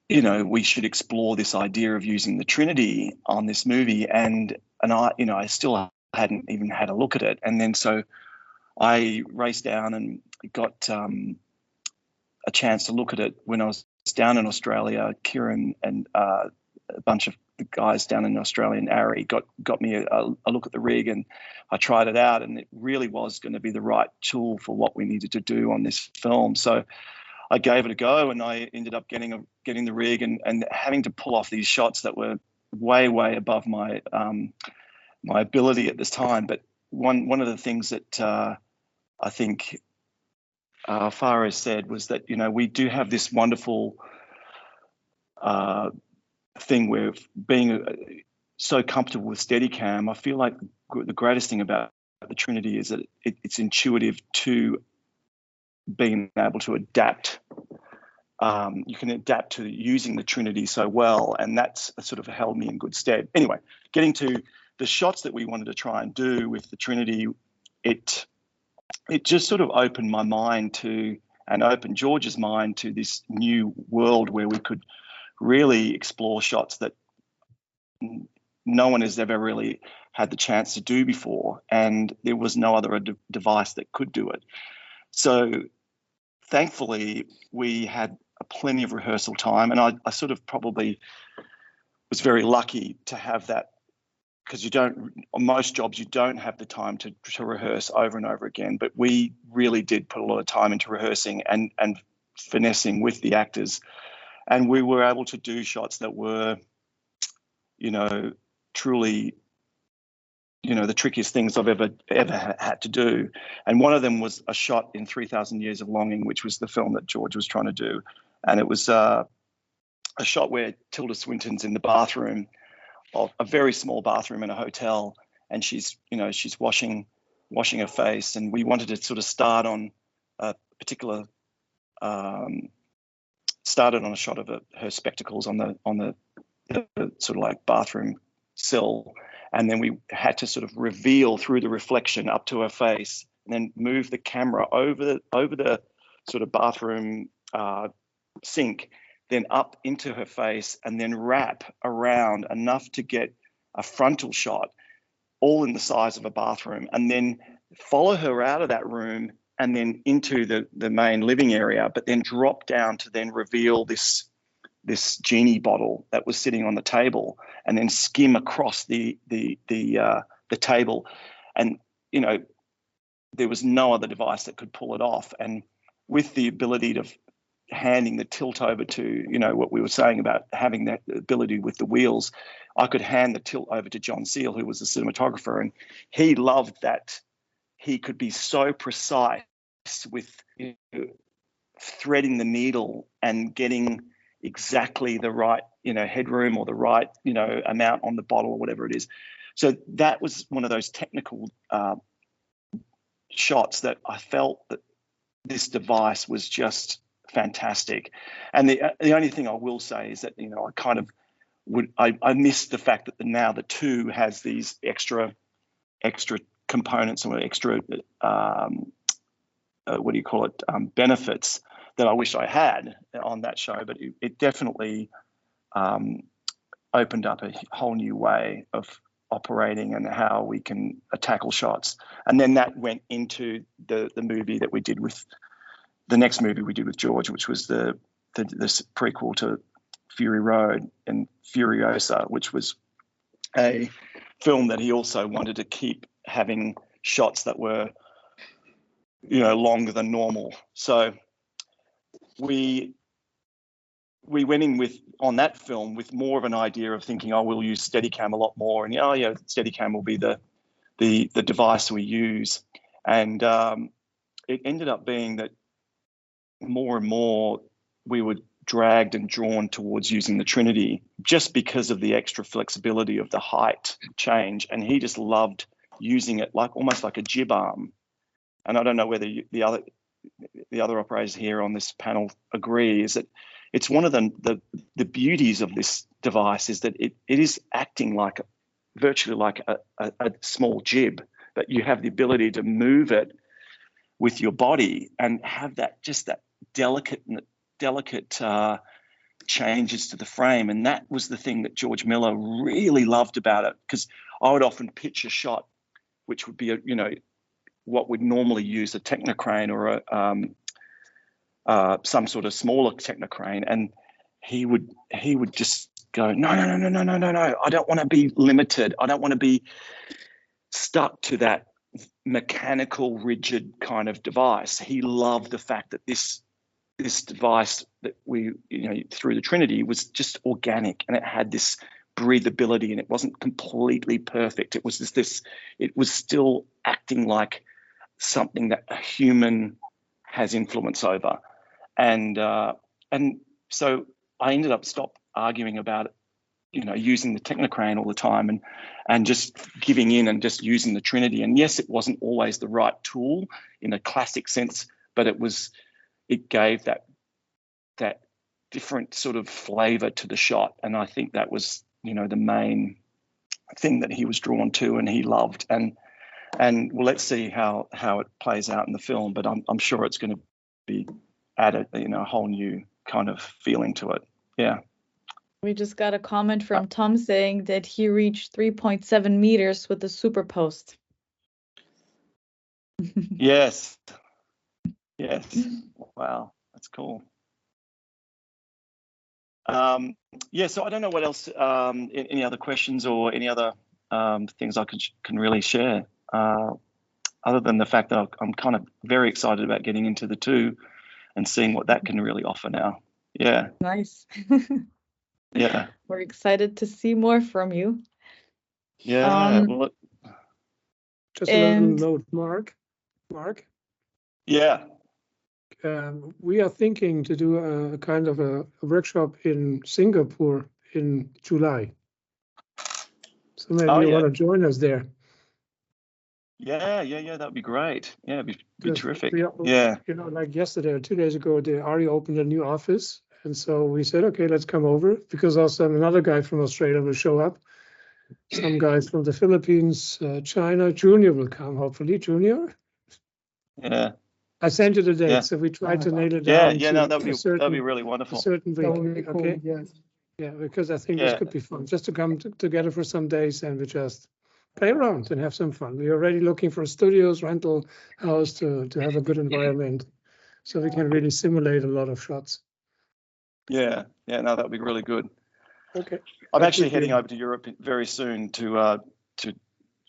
we should explore this idea of using the Trinity on this movie. And I still hadn't even had a look at it. And then so I raced down and got a chance to look at it when I was down in Australia. Kieran and a bunch of the guys down in Australia and Ari got me a look at the rig, and I tried it out, and it really was going to be the right tool for what we needed to do on this film. So I gave it a go, and I ended up getting the rig and having to pull off these shots that were way, way above my my ability at this time. But one of the things that I think Fares said was that, we do have this wonderful thing where being so comfortable with Steadicam, I feel like the greatest thing about the Trinity is that it's intuitive to being able to adapt. You can adapt to using the Trinity so well, and that's sort of held me in good stead. Anyway, getting to the shots that we wanted to try and do with the Trinity, it just sort of opened my mind to, and opened George's mind to this new world where we could really explore shots that no one has ever really had the chance to do before, and there was no other device that could do it. So thankfully we had plenty of rehearsal time, and I sort of probably was very lucky to have that, because on most jobs you don't have the time to rehearse over and over again, but we really did put a lot of time into rehearsing and finessing with the actors. And we were able to do shots that were, truly, the trickiest things I've ever had to do. And one of them was a shot in 3,000 Years of Longing, which was the film that George was trying to do. And it was a shot where Tilda Swinton's in the bathroom, of a very small bathroom in a hotel, and she's washing her face. And we wanted to sort of start on a particular started on a shot of her spectacles on the sort of like bathroom sill, and then we had to sort of reveal through the reflection up to her face, and then move the camera over the sort of bathroom sink, then up into her face, and then wrap around enough to get a frontal shot, all in the size of a bathroom, and then follow her out of that room and then into the main living area, but then drop down to then reveal this genie bottle that was sitting on the table, and then skim across the table. And you know, there was no other device that could pull it off. And with the ability of handing the tilt over to, you know, what we were saying about having that ability with the wheels, I could hand the tilt over to John Seal, who was the cinematographer, and he loved that he could be so precise with, you know, threading the needle and getting exactly the right, you know, headroom or the right, you know, amount on the bottle or whatever it is. So that was one of those technical shots that I felt that this device was just fantastic. And the only thing I will say is that, you know, I missed the fact that now the 2 has these extra components or extra what do you call it, benefits that I wish I had on that show. But it definitely opened up a whole new way of operating and how we can tackle shots. And then that went into the movie that we did with the next movie we did with George, which was the prequel to Fury Road and Furiosa, which was a film that he also wanted to keep having shots that were, you know, longer than normal. So we went in on that film with more of an idea of thinking, oh, we'll use Steadicam a lot more, and oh yeah, Steadicam will be the device we use. And it ended up being that more and more we were dragged and drawn towards using the Trinity just because of the extra flexibility of the height change. And he just loved using it like almost like a jib arm. And I don't know whether the other operators here on this panel agree, is that it's one of the beauties of this device is that it is acting like virtually like a small jib, but you have the ability to move it with your body and have that delicate changes to the frame. And that was the thing that George Miller really loved about it, because I would often pitch a shot which would be what would normally use a Technocrane or some sort of smaller Technocrane, and he would just go, no, I don't want to be limited. I don't want to be stuck to that mechanical, rigid kind of device. He loved the fact that this device that we, you know, through the Trinity was just organic, and it had this breathability, and it wasn't completely perfect. It was it was still acting like something that a human has influence over. And so I ended up stop arguing about it, you know, using the Technocrane all the time and just giving in and just using the Trinity. And yes, it wasn't always the right tool in a classic sense, but it gave that different sort of flavor to the shot. And I think that was, you know, the main thing that he was drawn to and he loved. And well, let's see how it plays out in the film, but I'm sure it's going to be added, you know, a whole new kind of feeling to it. Yeah. We just got a comment from Tom saying that he reached 3.7 meters with the Super Post. Yes. Wow, that's cool. Yeah, so I don't know what else, any other questions or any other things I can really share, other than the fact that I'm kind of very excited about getting into the 2 and seeing what that can really offer now. Yeah. Nice. Yeah. We're excited to see more from you. Yeah. Well, just a little note, Mark. Yeah. We are thinking to do a kind of a workshop in Singapore in July. So maybe you want to join us there. Yeah, that'd be great. Yeah, it'd be terrific. Yeah. You know, like yesterday or 2 days ago, they already opened a new office, And so we said, okay, let's come over, because also another guy from Australia will show up. Some guys from the Philippines, China. Junior will come, hopefully. Junior? Yeah. I sent you the date, Yeah. so we tried to nail it Yeah. down Yeah. to No, a that'd be certain, really a wonderful. certain That week. would be cool, Okay, yes. yeah, because I think this Yeah. could be fun, just to come together for some days and we just play around and have some fun. We're already looking for studios, rental house to have a good environment, so we can really simulate a lot of shots. Yeah. Yeah. No, that'd be really good. Okay. I'm I'll actually keep you- heading over to Europe very soon to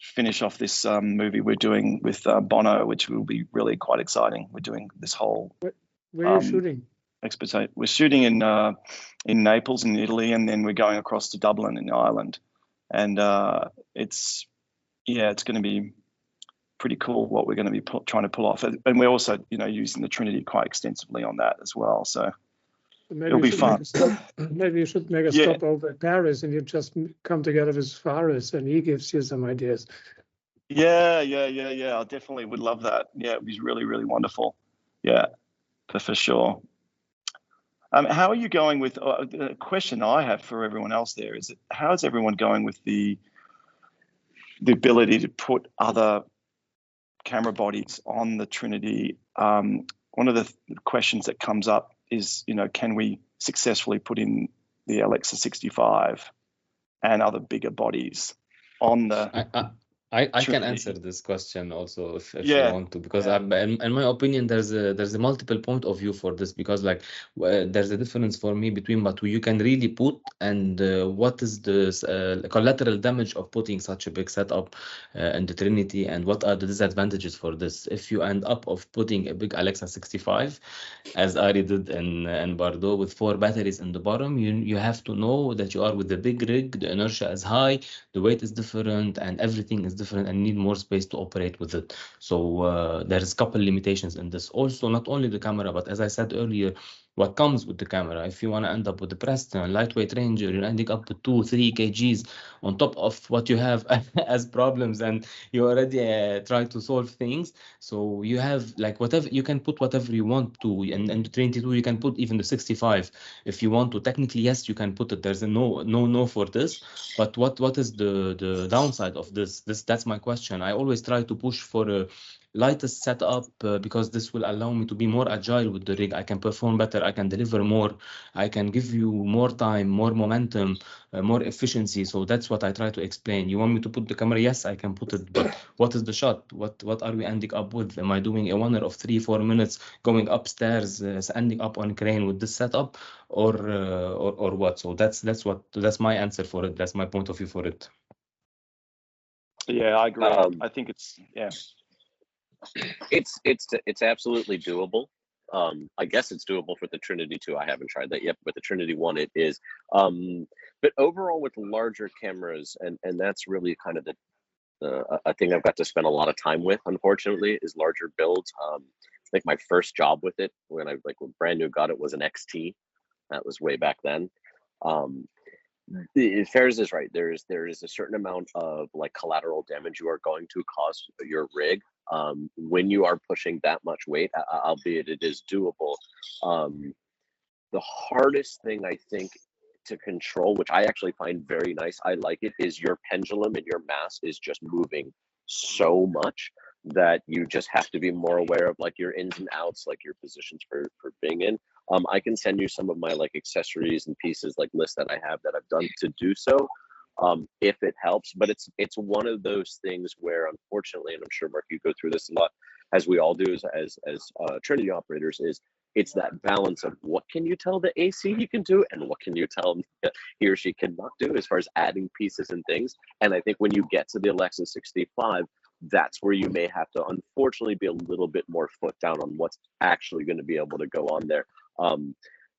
finish off this movie we're doing with Bono, which will be really quite exciting. We're doing this whole Where are you shooting? expertise. We're shooting in Naples in Italy, and then we're going across to Dublin in Ireland, and it's going to be pretty cool what we're going to be trying to pull off, and we're also using the Trinity quite extensively on that as well. So Maybe it'll you be should fun. make a stop. Maybe you should make a Yeah. stop over at Paris and you just come together with Faris and he gives you some ideas. Yeah. I definitely would love that. Yeah, it'd be really, really wonderful. Yeah, for sure. How are you going with the question I have for everyone else there is how is everyone going with the ability to put other camera bodies on the Trinity? One of the questions that comes up is, can we successfully put in the Alexa 65 and other bigger bodies on the I can Trinity? answer this question also if Yeah. you want to, because in my opinion there's a multiple point of view for this, because like there's a difference for me between what you can really put and what is the collateral damage of putting such a big setup in the Trinity, and what are the disadvantages for this if you end up of putting a big Alexa 65 as Ari did in Bordeaux with 4 batteries in the bottom. You have to know that you are with the big rig, the inertia is high, the weight is different, and everything is different, and need more space to operate with it. So there's a couple limitations in this. Also, not only the camera, but as I said earlier, what comes with the camera. If you want to end up with the Preston lightweight Ranger, you're ending up with 2-3 kgs on top of what you have as problems, and you already try to solve things. So you have like whatever, you can put whatever you want to, and the 22 you can put even the 65 if you want to. Technically, yes, you can put it. There's a no for this. But what is the downside of this? That's my question. I always try to push for a lightest setup because this will allow me to be more agile with the rig. I can perform better. I can deliver more. I can give you more time, more momentum, more efficiency. So that's what I try to explain. You want me to put the camera? Yes, I can put it. But what is the shot? What are we ending up with? Am I doing a one of 3-4 minutes going upstairs, ending up on crane with this setup, or what? So that's my answer for it. That's my point of view for it. Yeah, I agree. I think it's It's absolutely doable. I guess it's doable for the Trinity 2. I haven't tried that yet, but the Trinity 1 it is. But overall with larger cameras, and that's really kind of a thing I've got to spend a lot of time with, unfortunately, is larger builds. I think my first job with it when I brand new got it was an XT. That was way back then. Ferris is right. There is a certain amount of collateral damage you are going to cause your rig when you are pushing that much weight, albeit it is doable. The hardest thing I think to control, which I actually find very nice, I like it, is your pendulum and your mass is just moving so much that you just have to be more aware of your ins and outs, your positions for being in. I can send you some of my accessories and pieces list that I have that I've done to do so, if it helps. But it's one of those things where, unfortunately, and I'm sure Mark, you go through this a lot, as we all do as Trinity operators, is it's that balance of what can you tell the AC he can do and what can you tell him he or she cannot do as far as adding pieces and things. And I think when you get to the Alexa 65, that's where you may have to unfortunately be a little bit more foot down on what's actually going to be able to go on there.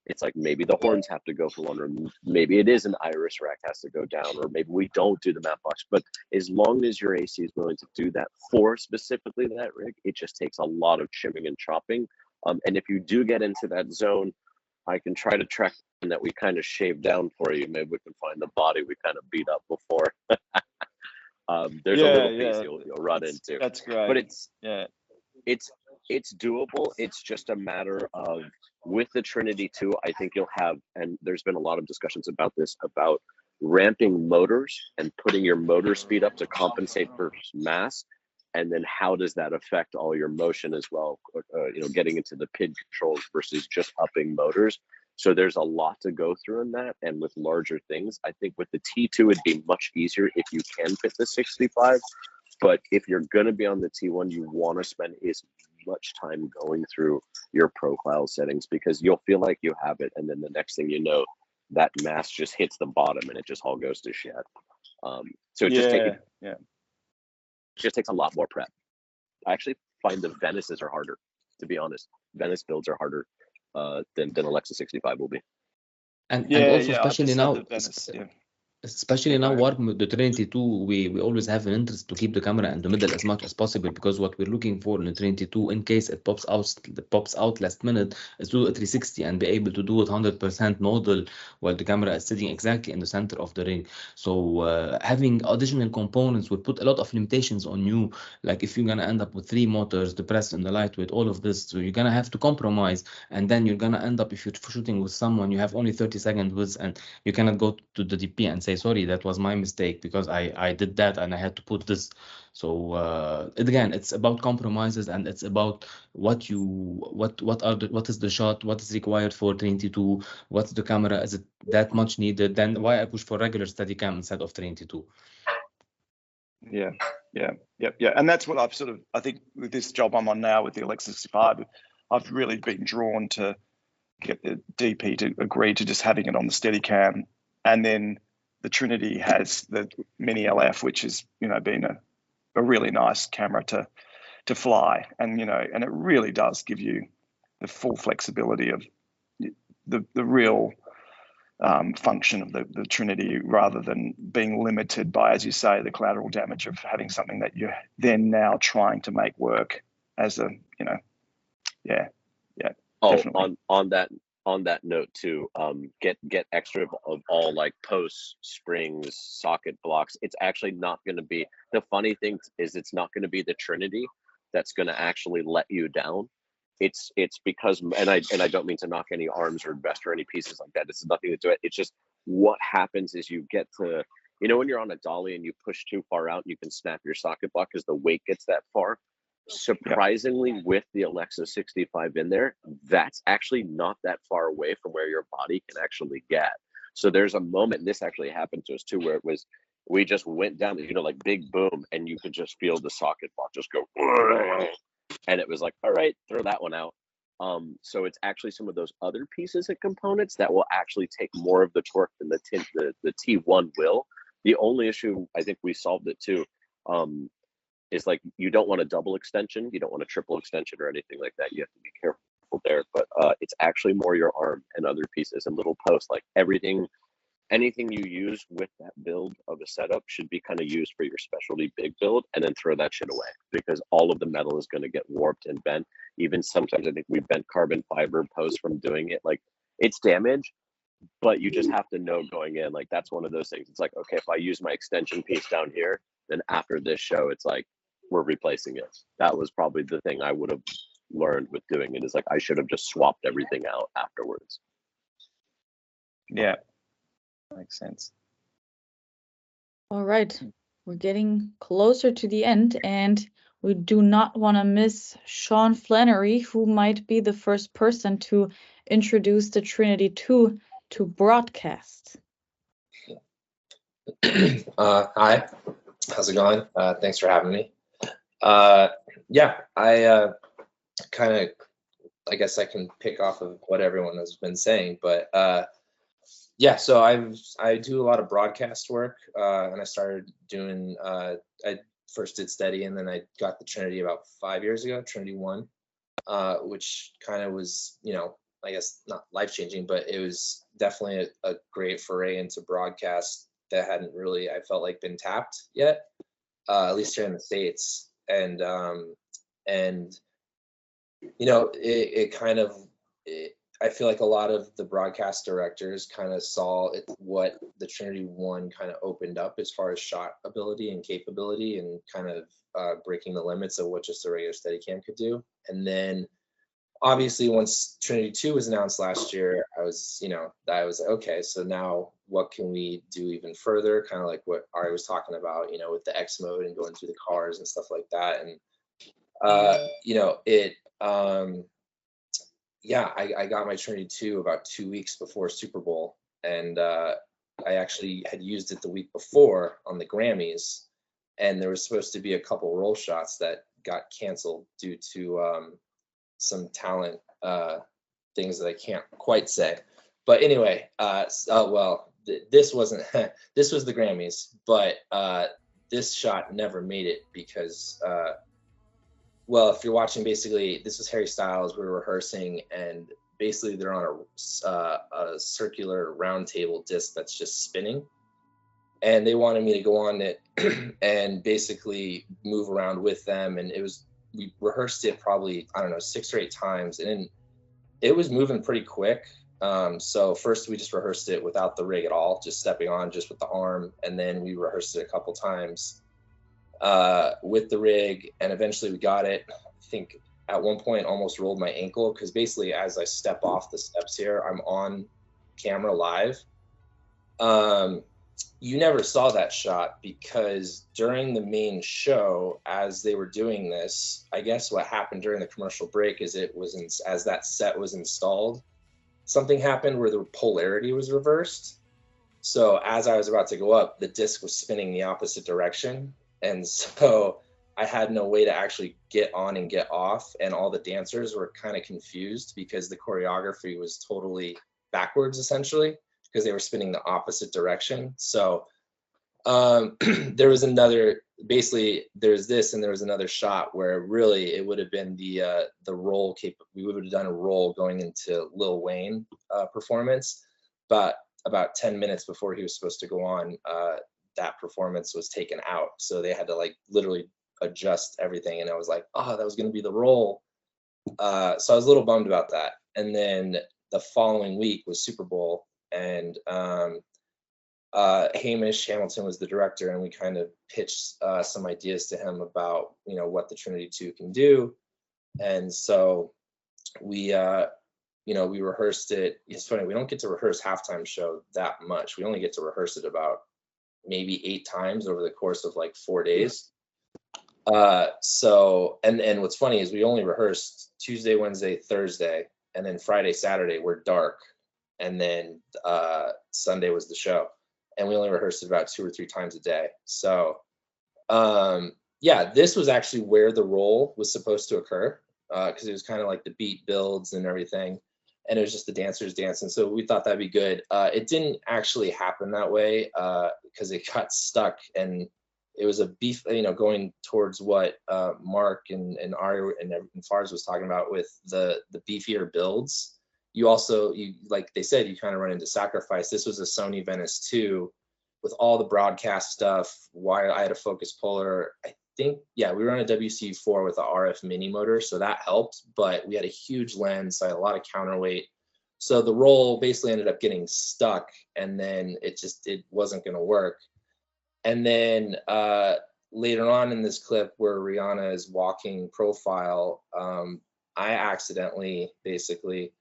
It's maybe the horns have to go for one, or maybe it is an iris rack has to go down, or maybe we don't do the matte box. But as long as your AC is willing to do that for specifically that rig, it just takes a lot of chimming and chopping. And if you do get into that zone, I can try to track that we kind of shaved down for you. Maybe we can find the body we kind of beat up before. There's a little piece you'll run into. That's great. But it's it's doable. It's just a matter of with the Trinity 2, I think you'll have, and there's been a lot of discussions about this, about ramping motors and putting your motor speed up to compensate for mass. And then how does that affect all your motion as well? Getting into the PID controls versus just upping motors. So there's a lot to go through in that. And with larger things, I think with the T2, it'd be much easier if you can fit the 65. But if you're going to be on the T1, you want to spend as much time going through your profile settings, because you'll feel like you have it. And then the next thing you know, that mass just hits the bottom and it just all goes to shit. So it just takes a lot more prep. I actually find the Venices are harder, to be honest. Venice builds are harder than Alexa 65 will be. And also, I especially just now, love the Venice, especially now, what with the Trinity 2, we always have an interest to keep the camera in the middle as much as possible, because what we're looking for in the Trinity 2, in case it pops out last minute, is do a 360 and be able to do it 100% model while the camera is sitting exactly in the center of the ring. So having additional components would put a lot of limitations on you. Like if you're gonna end up with 3 motors, the press and the lightweight, all of this, so you're gonna have to compromise, and then you're gonna end up, if you're shooting with someone, you have only 30 seconds with, and you cannot go to the DP and say, sorry, that was my mistake because I did that and I had to put this. So again, it's about compromises, and it's about what is the shot, what is required for Trinity 2, what's the camera, is it that much needed, then why I push for regular Steadicam instead of Trinity 2. Yeah. And that's what I think with this job I'm on now with the Alexa 65, I've really been drawn to get the DP to agree to just having it on the Steadicam. And then the Trinity has the Mini LF, which has, been a really nice camera to fly. And, and it really does give you the full flexibility of the real function of the Trinity, rather than being limited by, as you say, the collateral damage of having something that you're then now trying to make work as a, definitely. On that note too, get extra of all like posts, springs, socket blocks. It's actually not going to be, the funny thing is it's not going to be the Trinity that's going to actually let you down. It's because, and I don't mean to knock any arms or vest or any pieces like that. This is nothing to do it. It's just what happens is you get to, when you're on a dolly and you push too far out, you can snap your socket block because the weight gets that far. Surprisingly, with the Alexa 65 in there, that's actually not that far away from where your body can actually get. So there's a moment, and this actually happened to us too, where we just went down, like big boom, and you could just feel the socket block just go, and it was like, all right, throw that one out. So it's actually some of those other pieces and components that will actually take more of the torque than the T1 will. The only issue, I think we solved it too, is like, you don't want a double extension, you don't want a triple extension or anything like that. You have to be careful there, but it's actually more your arm and other pieces and little posts. Like anything you use with that build of a setup should be kind of used for your specialty big build, and then throw that shit away, because all of the metal is going to get warped and bent. Even sometimes I think we bent carbon fiber posts from doing it. Like, it's damage, but you just have to know going in. Like, that's one of those things. It's like, okay, if I use my extension piece down here, then after this show, it's like, we're replacing it. That was probably the thing I would have learned with doing it, is like, I should have just swapped everything out afterwards. Yeah, makes sense. All right, we're getting closer to the end, and we do not want to miss Sean Flannery, who might be the first person to introduce the Trinity 2 to broadcast. Hi, how's it going? Thanks for having me. I guess I can pick off of what everyone has been saying, but so I do a lot of broadcast work, and I started doing, I first did Steady, and then I got the Trinity about 5 years ago, Trinity 1, which kind of was, I guess not life-changing, but it was definitely a great foray into broadcast that hadn't really, I felt like, been tapped yet, at least here in the States. And I feel like a lot of the broadcast directors kind of saw what the Trinity 1 kind of opened up as far as shot ability and capability, and kind of breaking the limits of what just a regular Steadicam could do. And then obviously once Trinity 2 was announced last year, I was okay, so now what can we do even further? Kind of like what Ari was talking about, with the X mode and going through the cars and stuff like that. And I got my Trinity 2 about 2 weeks before Super Bowl, and I actually had used it the week before on the Grammys, and there was supposed to be a couple roll shots that got canceled due to some talent things that I can't quite say. But anyway, this wasn't this was the Grammys, but this shot never made it because if you're watching, basically this was Harry Styles. We were rehearsing, and basically they're on a circular round table disc that's just spinning, and they wanted me to go on it and basically move around with them. And we rehearsed it probably, I don't know, 6 or 8 times, and it was moving pretty quick. So first we just rehearsed it without the rig at all, just stepping on just with the arm, and then we rehearsed it a couple times with the rig, and eventually we got it. I think at one point almost rolled my ankle, because basically as I step off the steps here, I'm on camera live. You never saw that shot because during the main show, as they were doing this, I guess what happened during the commercial break is as that set was installed, something happened where the polarity was reversed. So as I was about to go up, the disc was spinning the opposite direction. And so I had no way to actually get on and get off. And all the dancers were kind of confused because the choreography was totally backwards, essentially, because they were spinning the opposite direction. So there was there's this, and there was another shot where really it would have been the roll we would have done a roll going into Lil Wayne performance, but about 10 minutes before he was supposed to go on, that performance was taken out. So they had to like literally adjust everything, and I was like, oh, that was going to be the roll. So I was a little bummed about that. And then the following week was Super Bowl, and Hamish Hamilton was the director, and we kind of pitched some ideas to him about what the Trinity 2 can do. And so we rehearsed it. It's funny, we don't get to rehearse halftime show that much. We only get to rehearse it about maybe 8 times over the course of like 4 days. So and what's funny is we only rehearsed Tuesday, Wednesday, Thursday, and then Friday, Saturday were dark, and then Sunday was the show, and we only rehearsed it about 2 or 3 times a day. So this was actually where the roll was supposed to occur, because it was kind of like the beat builds and everything, and it was just the dancers dancing. So we thought that'd be good. It didn't actually happen that way because it got stuck, and it was a beef, going towards what Mark and Ari and Fars was talking about with the beefier builds. You like they said, you kind of run into sacrifice. This was a Sony Venice 2 with all the broadcast stuff. Why I had a focus puller. I think, we were on a WC4 with a RF mini motor, so that helped, but we had a huge lens, so I had a lot of counterweight. So the roll basically ended up getting stuck, and then it wasn't going to work. And then later on in this clip where Rihanna is walking profile, I accidentally basically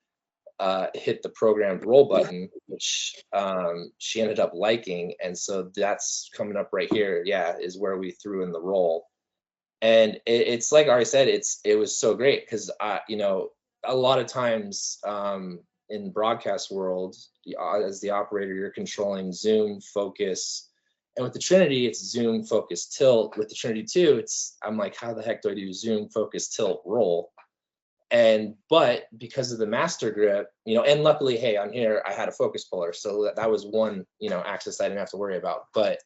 hit the programmed roll button, which she ended up liking. And so that's coming up right here, is where we threw in the roll. And it's like Ari said, it was so great because, a lot of times in broadcast world, as the operator, you're controlling zoom, focus. And with the Trinity, it's zoom, focus, tilt. With the Trinity 2, I'm like, how the heck do I do zoom, focus, tilt, roll? But because of the master grip, and luckily, hey, on here, I had a focus puller. So that was one, axis I didn't have to worry about. But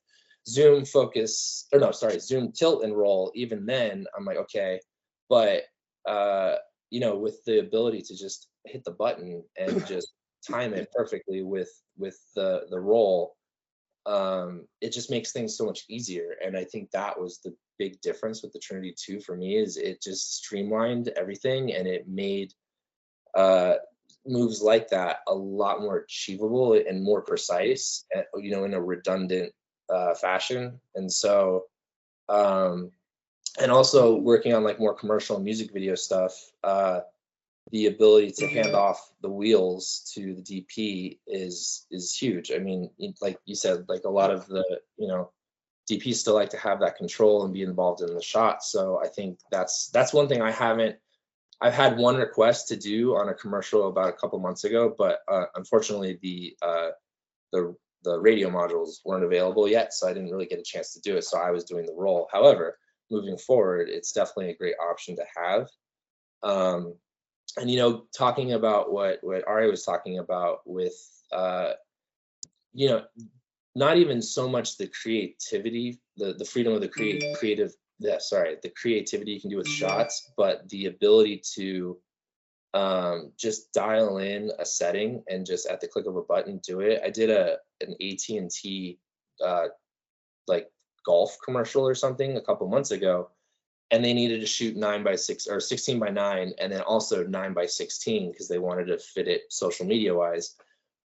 zoom, zoom, tilt, and roll, even then, I'm like, okay. But, with the ability to just hit the button and just time it perfectly with the roll, it just makes things so much easier. And I think that was the big difference with the Trinity 2 for me, is it just streamlined everything, and it made moves like that a lot more achievable and more precise, in a redundant fashion. And so and also working on like more commercial music video stuff, the ability to hand off the wheels to the DP is huge. I mean, like you said, like a lot of the, DPs still like to have that control and be involved in the shot. So I think that's one thing I've had one request to do on a commercial about a couple months ago, but unfortunately the radio modules weren't available yet, so I didn't really get a chance to do it. So I was doing the role. However, moving forward, it's definitely a great option to have. And talking about what Ari was talking about with not even so much the creativity, the freedom of the the creativity you can do with shots, but the ability to just dial in a setting and just at the click of a button do it. I did an AT&T like golf commercial or something a couple months ago, and they needed to shoot 9x6 or 16x9, and then also 9x16 because they wanted to fit it social media wise.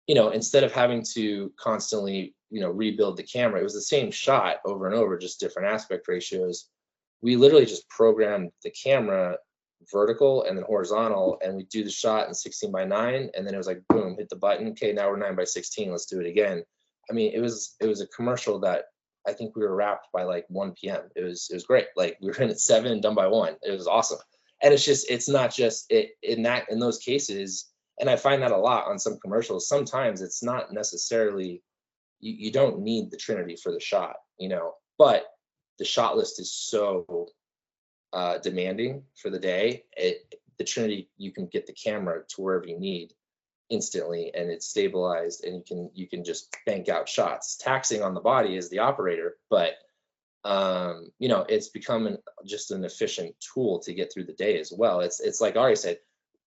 Instead of having to constantly rebuild the camera, it was the same shot over and over, just different aspect ratios. We literally just programmed the camera vertical and then horizontal, and we do the shot in 16x9, and then it was like boom, hit the button. Okay, now we're 9x16. Let's do it again. I mean, it was a commercial that I think we were wrapped by like 1 p.m. It was great. Like we were in at 7 and done by 1. It was awesome. And it's not just in those cases. And I find that a lot on some commercials. Sometimes it's not necessarily, you don't need the Trinity for the shot, but the shot list is so demanding for the day. The Trinity, you can get the camera to wherever you need instantly, and it's stabilized, and you can just bank out shots. Taxing on the body as the operator, but it's become just an efficient tool to get through the day as well. It's like Ari said,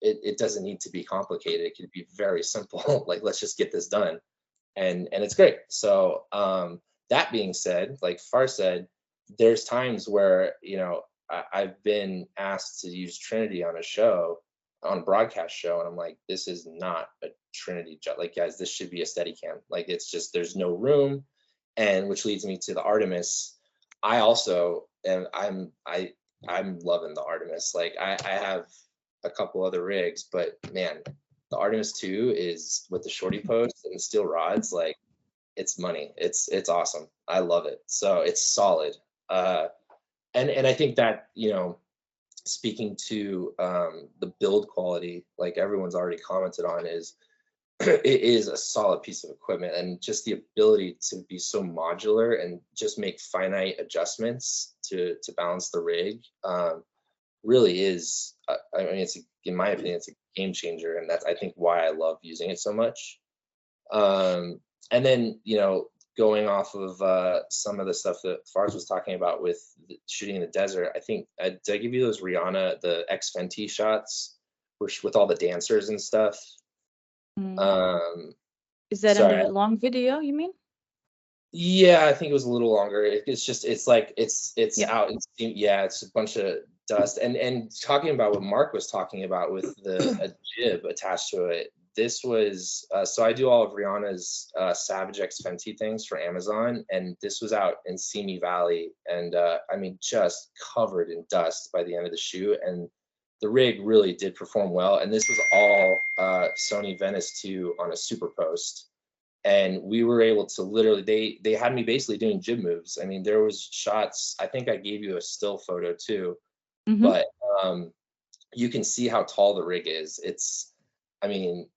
it doesn't need to be complicated. It could be very simple. Like, let's just get this done, and it's great. So that being said, like Far said, there's times where I've been asked to use Trinity on a broadcast show, and I'm like, this is not a Trinity job. Like, guys, this should be a Steadicam. Like, it's just, there's no room. And which leads me to the Artemis. I also I'm loving the Artemis. Like, I have a couple other rigs, but man, the Artemis 2 is with the shorty post and the steel rods, like, it's money. It's awesome. I love it. So it's solid. And I think that, speaking to the build quality, like everyone's already commented on, it is a solid piece of equipment, and just the ability to be so modular and just make finite adjustments to balance the rig really is, I mean, in my opinion, it's a game changer, and that's, I think, why I love using it so much. And then, going off of some of the stuff that Fars was talking about with shooting in the desert, I think, did I give you those Rihanna, the X Fenty shots with all the dancers and stuff? Is that sorry. in the long video, you mean? Yeah, I think it was a little longer. It's Yeah. out. It's a bunch of dust. And talking about what Mark was talking about with a jib attached to it, this was, so I do all of Rihanna's Savage X Fenty things for Amazon, and this was out in Simi Valley, and I mean, just covered in dust by the end of the shoot, and the rig really did perform well. And this was all Sony Venice 2 on a super post, and we were able to literally, they had me basically doing jib moves. I mean, there was shots, I think I gave you a still photo too, but you can see how tall the rig is. It's, I mean,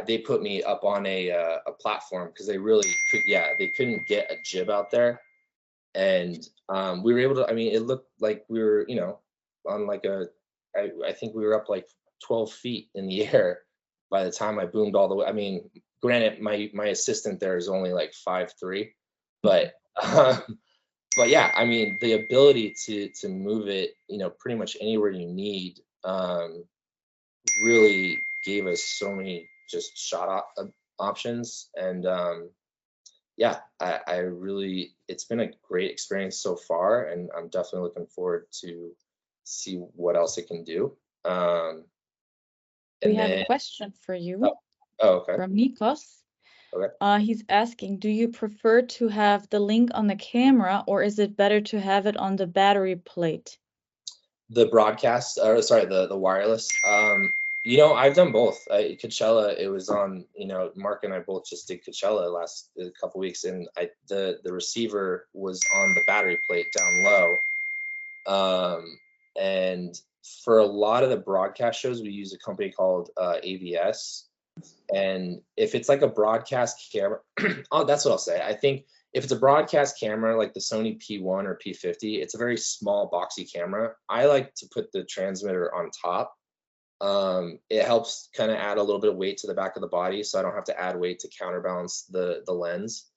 they put me up on a platform because they really they couldn't get a jib out there, and we were able to, I mean, it looked like we were, on like I think we were up like 12 feet in the air by the time I boomed all the way. I mean, granted, my assistant there is only like 5'3", but yeah, I mean, the ability to move it, pretty much anywhere you need, really gave us so many just shot options. And I really, it's been a great experience so far, and I'm definitely looking forward to see what else it can do. We have a question for you. Okay. From Nikos. Okay. He's asking, do you prefer to have the link on the camera, or is it better to have it on the battery plate? The broadcast, the wireless. I've done both. Coachella, it was on, Mark and I both just did Coachella last a couple weeks, and the receiver was on the battery plate down low. And for a lot of the broadcast shows, we use a company called AVS. And if it's like a broadcast camera, that's what I'll say. I think if it's a broadcast camera like the Sony P1 or P50, it's a very small boxy camera. I like to put the transmitter on top. It helps kind of add a little bit of weight to the back of the body, so I don't have to add weight to counterbalance the lens.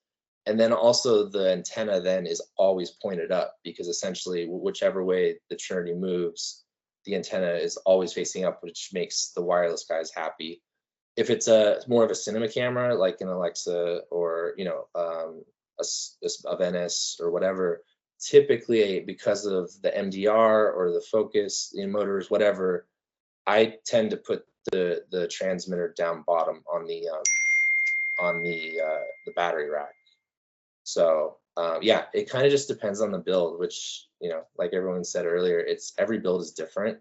And then also the antenna then is always pointed up, because essentially whichever way the Trinity moves, the antenna is always facing up, which makes the wireless guys happy. If it's more of a cinema camera, like an Alexa or a Venice or whatever, typically because of the MDR or the focus, the motors, whatever, I tend to put the transmitter down bottom on the battery rack. So yeah, it kind of just depends on the build, which, like everyone said earlier, every build is different.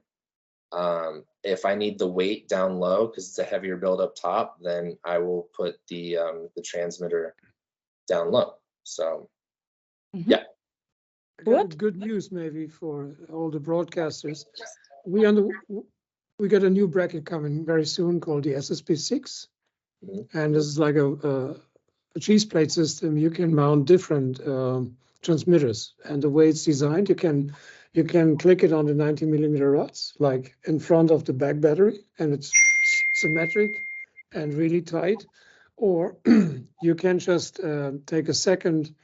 If I need the weight down low because it's a heavier build up top, then I will put the transmitter down low. So yeah. Good news maybe for all the broadcasters. We got a new bracket coming very soon called the SSP6, and this is like a cheese plate system. You can mount different transmitters, and the way it's designed, you can click it on the 90mm rods, like in front of the back battery, and it's symmetric and really tight. Or you can just take a second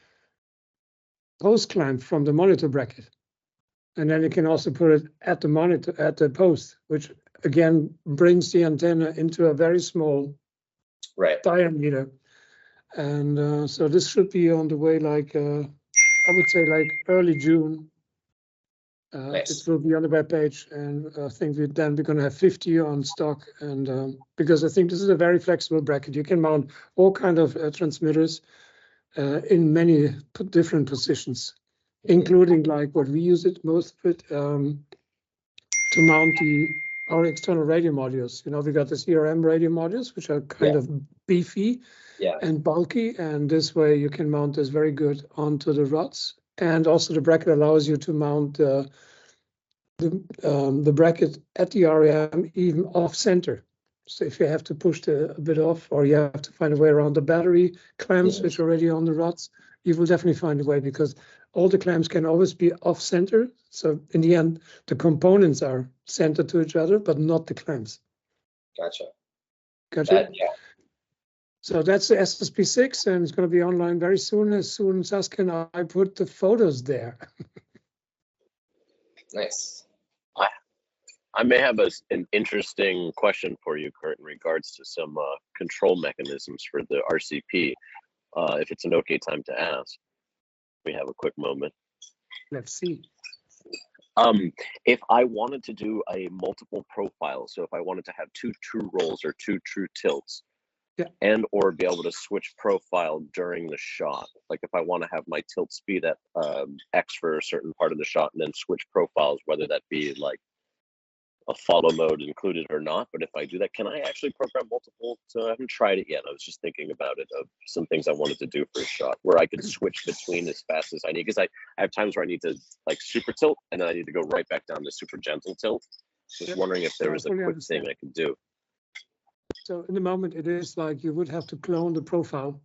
post clamp from the monitor bracket, and then you can also put it at the monitor, at the post, which again brings the antenna into a very small diameter. And so this should be on the way, like I would say like early June. Nice. It will be on the web page, and I think we're going to have 50 on stock. And because I think this is a very flexible bracket, you can mount all kind of transmitters in many different positions, including like what we use it most of it to mount our external radio modules. We got the CRM radio modules, which are kind of beefy and bulky, and this way you can mount this very good onto the rods. And also the bracket allows you to mount the bracket at the REM even off center. So if you have to push a bit off, or you have to find a way around the battery clamps, which are already on the rods, you will definitely find a way, because all the clamps can always be off center. So in the end, the components are centered to each other, but not the clamps. Gotcha. So that's the SSP6, and it's going to be online very soon. As soon as Saskia and I put the photos there. Nice. I may have an interesting question for you, Kurt, in regards to some control mechanisms for the RCP. If it's an okay time to ask, we have a quick moment. Let's see. If I wanted to do a multiple profile, so if I wanted to have 2 true rolls or 2 true tilts, and or be able to switch profile during the shot, like if I want to have my tilt speed at X for a certain part of the shot and then switch profiles, whether that be like a follow mode included or not, but if I do that, can I actually program multiple? So I haven't tried it yet. I was just thinking about it, of some things I wanted to do for a shot where I could switch between as fast as I need, because I have times where I need to like super tilt and then I need to go right back down to super gentle tilt. Just wondering if there was a quick thing I could do. So in the moment, it is like you would have to clone the profile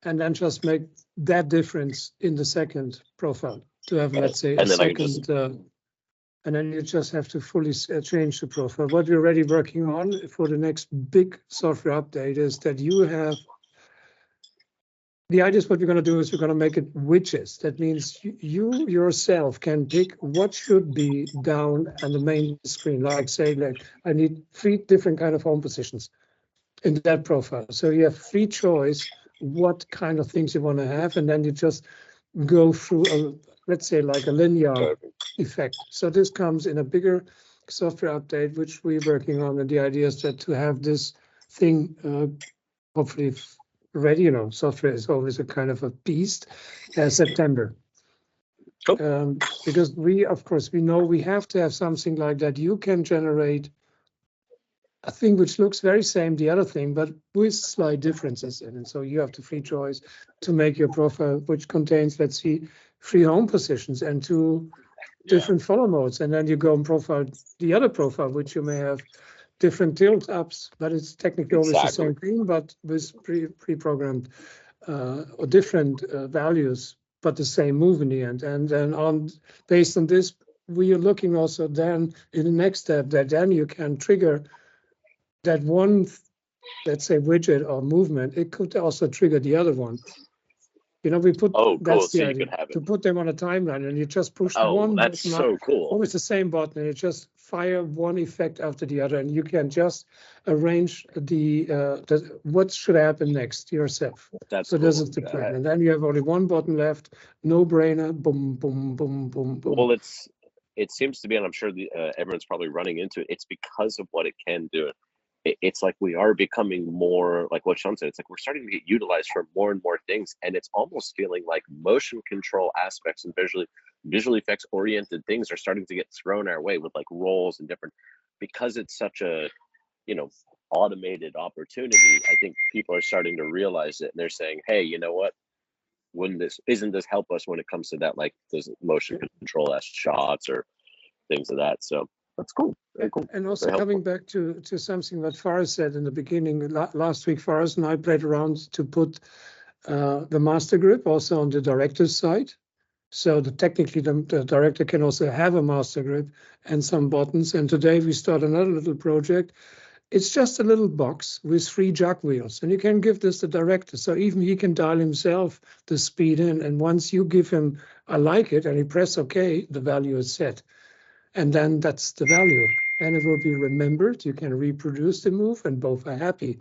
and then just make that difference in the second profile to have, let's say, a second, and then you just have to fully change the profile. What we're already working on for the next big software update is that you have, the idea is what we're going to do is we're going to make it widgets. That means you yourself can pick what should be down on the main screen. Like say, like I need 3 different kind of home positions in that profile. So you have free choice what kind of things you want to have, and then you just go through let's say like a linear effect. So this comes in a bigger software update, which we're working on, and the idea is that to have this thing hopefully ready. Software is always a kind of a beast. September. Because we know we have to have something like that. You can generate a thing which looks very same, the other thing, but with slight differences in it. So you have the free choice to make your profile, which contains, let's see, 3 home positions and 2 different follow modes. And then you go and profile the other profile, which you may have different tilt ups, but it's technically always the same thing, but with pre-programmed or different values, but the same move in the end. And then based on this, we are looking also then in the next step that then you can trigger that one, let's say, widget or movement. It could also trigger the other one. You know, we put that's the idea, to put them on a timeline, and you just push one. That's so cool. Always the same button, and you just fire one effect after the other, and you can just arrange the what should happen next yourself. That's so cool. This is the plan, and then you have only one button left. No brainer. Boom, boom, boom, boom, boom. Well, it seems to be, and I'm sure everyone's probably running into it. It's because of what it can do. It's like we are becoming more, like what Sean said, it's like we're starting to get utilized for more and more things, and it's almost feeling like motion control aspects and visual effects oriented things are starting to get thrown our way with like roles and different, because it's such a, you know, automated opportunity. I think people are starting to realize it, and they're saying, hey, you know what, isn't this help us when it comes to that, like those motion control as shots or things of that. So that's cool. Very cool. And also coming back to something that Faraz said in the beginning, last week, Faraz and I played around to put the master grip also on the director's side. So technically the director can also have a master grip and some buttons. And today we start another little project. It's just a little box with 3 jog wheels, and you can give this to the director. So even he can dial himself the speed in. And once you give him, I like it, and he press OK, the value is set. And then that's the value, and it will be remembered. You can reproduce the move, and both are happy.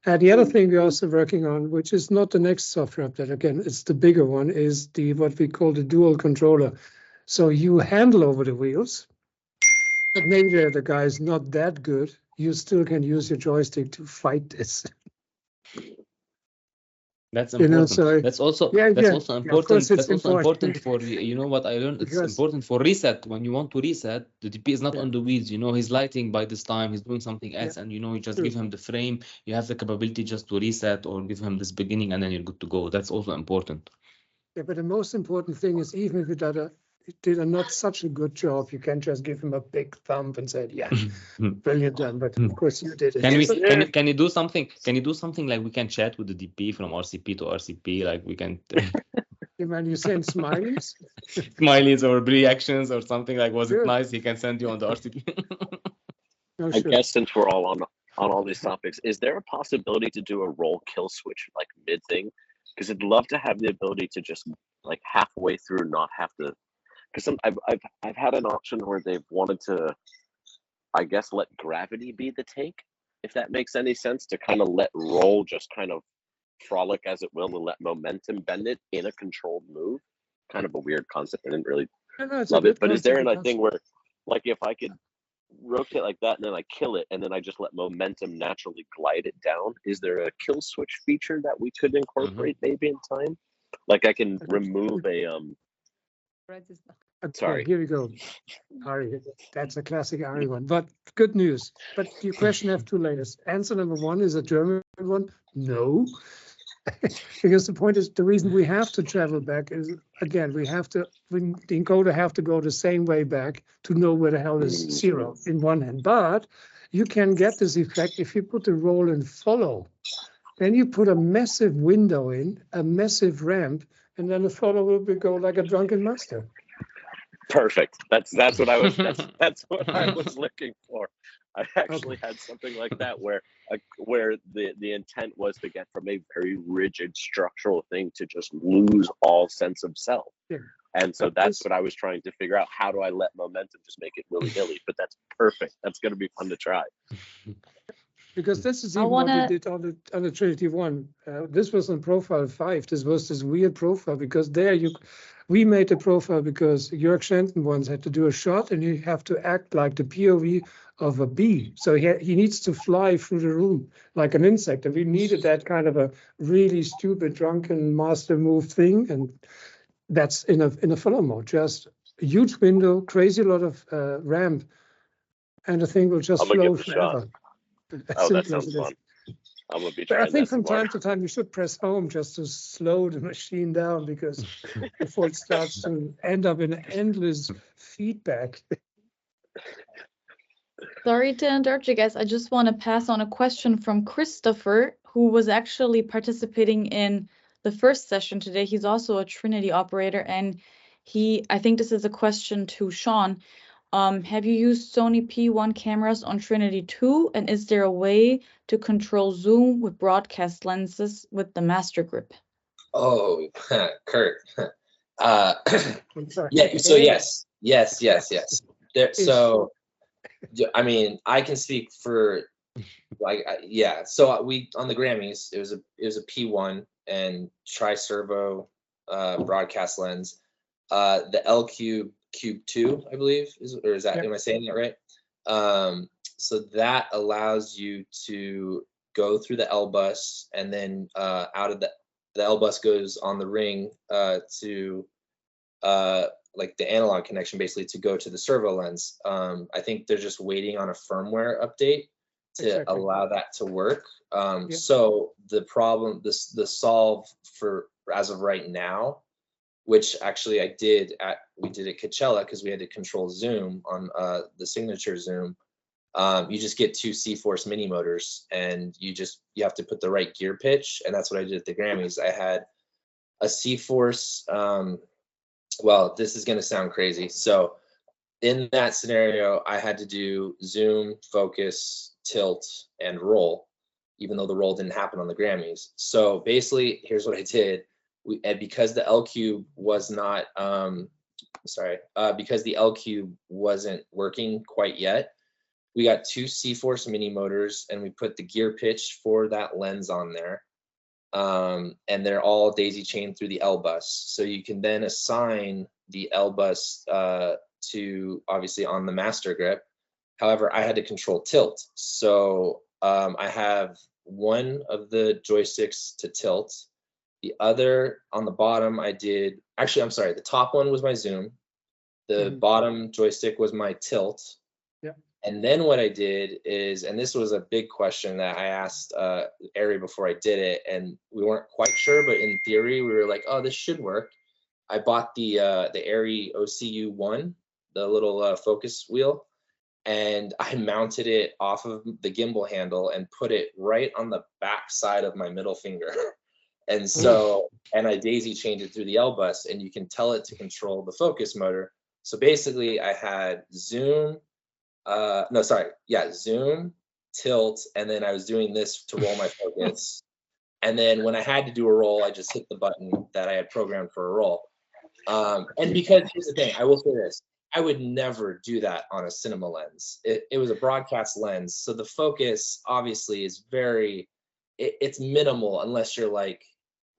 And the other thing we're also working on, which is not the next software update, again, it's the bigger one, is what we call the dual controller. So you handle over the wheels, but maybe the guy is not that good. You still can use your joystick to fight this. That's important. So that's also important. That's also important for, you know what I learned. It's important for reset. When you want to reset, the DP is not on the wheels. You know, he's lighting by this time. He's doing something else, and you know, you just give him the frame. You have the capability just to reset or give him this beginning, and then you're good to go. That's also important. Yeah, but the most important thing is, even if you did not such a good job, you can just give him a big thumb and say, yeah, brilliant done. But of course you did it. Can you do something? Can you do something like we can chat with the DP from RCP to RCP? Like we can. You send smileys? Smileys or reactions or something like, was it nice? He can send you on the RCP. I guess since we're all on all these topics, is there a possibility to do a role kill switch like mid thing? Because I'd love to have the ability to just like halfway through not have to. Because I've had an option where they've wanted to, I guess, let gravity be the tank, if that makes any sense, to kind of let roll just kind of frolic as it will and let momentum bend it in a controlled move. Kind of a weird concept. I didn't really love it. But is there a thing where, like, if I could rotate like that and then I kill it and then I just let momentum naturally glide it down, is there a kill switch feature that we could incorporate maybe in time? Like I can remove a Sorry, here we go. Ari, that's a classic Ari one. But good news. But your question have 2 layers. Answer number 1 is a German one. No, because the point is, the reason we have to travel back is, again, the encoder have to go the same way back to know where the hell is 0 in one hand. But you can get this effect if you put the roll and follow. Then you put a massive window in, a massive ramp, and then the follow will go like a drunken master. Perfect. That's what I was that's what I was looking for. I actually had something like that where the intent was to get from a very rigid structural thing to just lose all sense of self. Yeah. And so that's what I was trying to figure out. How do I let momentum just make it willy-nilly? But that's perfect. That's going to be fun to try. Because this is even what we did on the Trinity 1. This was on profile 5. This was this weird profile because we made a profile because Jörg Shenton once had to do a shot and you have to act like the POV of a bee. So he needs to fly through the room like an insect. And we needed that kind of a really stupid drunken master move thing. And that's in a follow mode, just a huge window, crazy lot of ramp. and the thing will just I'm gonna flow give it a shot. forever. Oh, that Simple as sounds it is. fun. I'm gonna be But I trying think that from tomorrow. time to time you should press home just to slow the machine down, because before it starts to end up in endless feedback. Sorry to interrupt you guys. I just want to pass on a question from Christopher, who was actually participating in the first session today. He's also a Trinity operator, and I think this is a question to Sean. Have you used Sony P1 cameras on Trinity 2? And is there a way to control zoom with broadcast lenses with the master grip? Oh, Kurt. I'm sorry. Yeah. So yes. There, so, I mean, I can speak for like yeah. So we on the Grammys, it was a P1 and tri-servo broadcast lens. The L Cube 2, I believe, is that? Yeah. Am I saying that right? So that allows you to go through the L bus, and then out of the L bus goes on the ring to like the analog connection, basically to go to the servo lens. I think they're just waiting on a firmware update to allow that to work. So the problem, the solve for as of right now, which actually we did at Coachella, because we had to control zoom on the signature zoom. You just get 2 C-Force mini motors, and you have to put the right gear pitch, and that's what I did at the Grammys. I had a C-Force. Well, this is going to sound crazy. So in that scenario, I had to do zoom, focus, tilt, and roll, even though the roll didn't happen on the Grammys. So basically, here's what I did. Because the L Cube was not, because the L Cube wasn't working quite yet, we got 2 C-Force mini motors, and we put the gear pitch for that lens on there. And they're all daisy chained through the L bus. So you can then assign the L bus to obviously on the master grip. However, I had to control tilt. So I have one of the joysticks to tilt. The other on the bottom, the top one was my zoom. The bottom joystick was my tilt. Yeah. And then what I did is, and this was a big question that I asked Ari before I did it, and we weren't quite sure, but in theory, we were like, oh, this should work. I bought the Ari OCU1, the little focus wheel, and I mounted it off of the gimbal handle and put it right on the back side of my middle finger. And so, and I daisy chained it through the L bus, and you can tell it to control the focus motor. So basically I had zoom, zoom, tilt, and then I was doing this to roll my focus. And then when I had to do a roll, I just hit the button that I had programmed for a roll. And because here's the thing, I will say this, I would never do that on a cinema lens. It was a broadcast lens. So the focus obviously is it's minimal unless you're like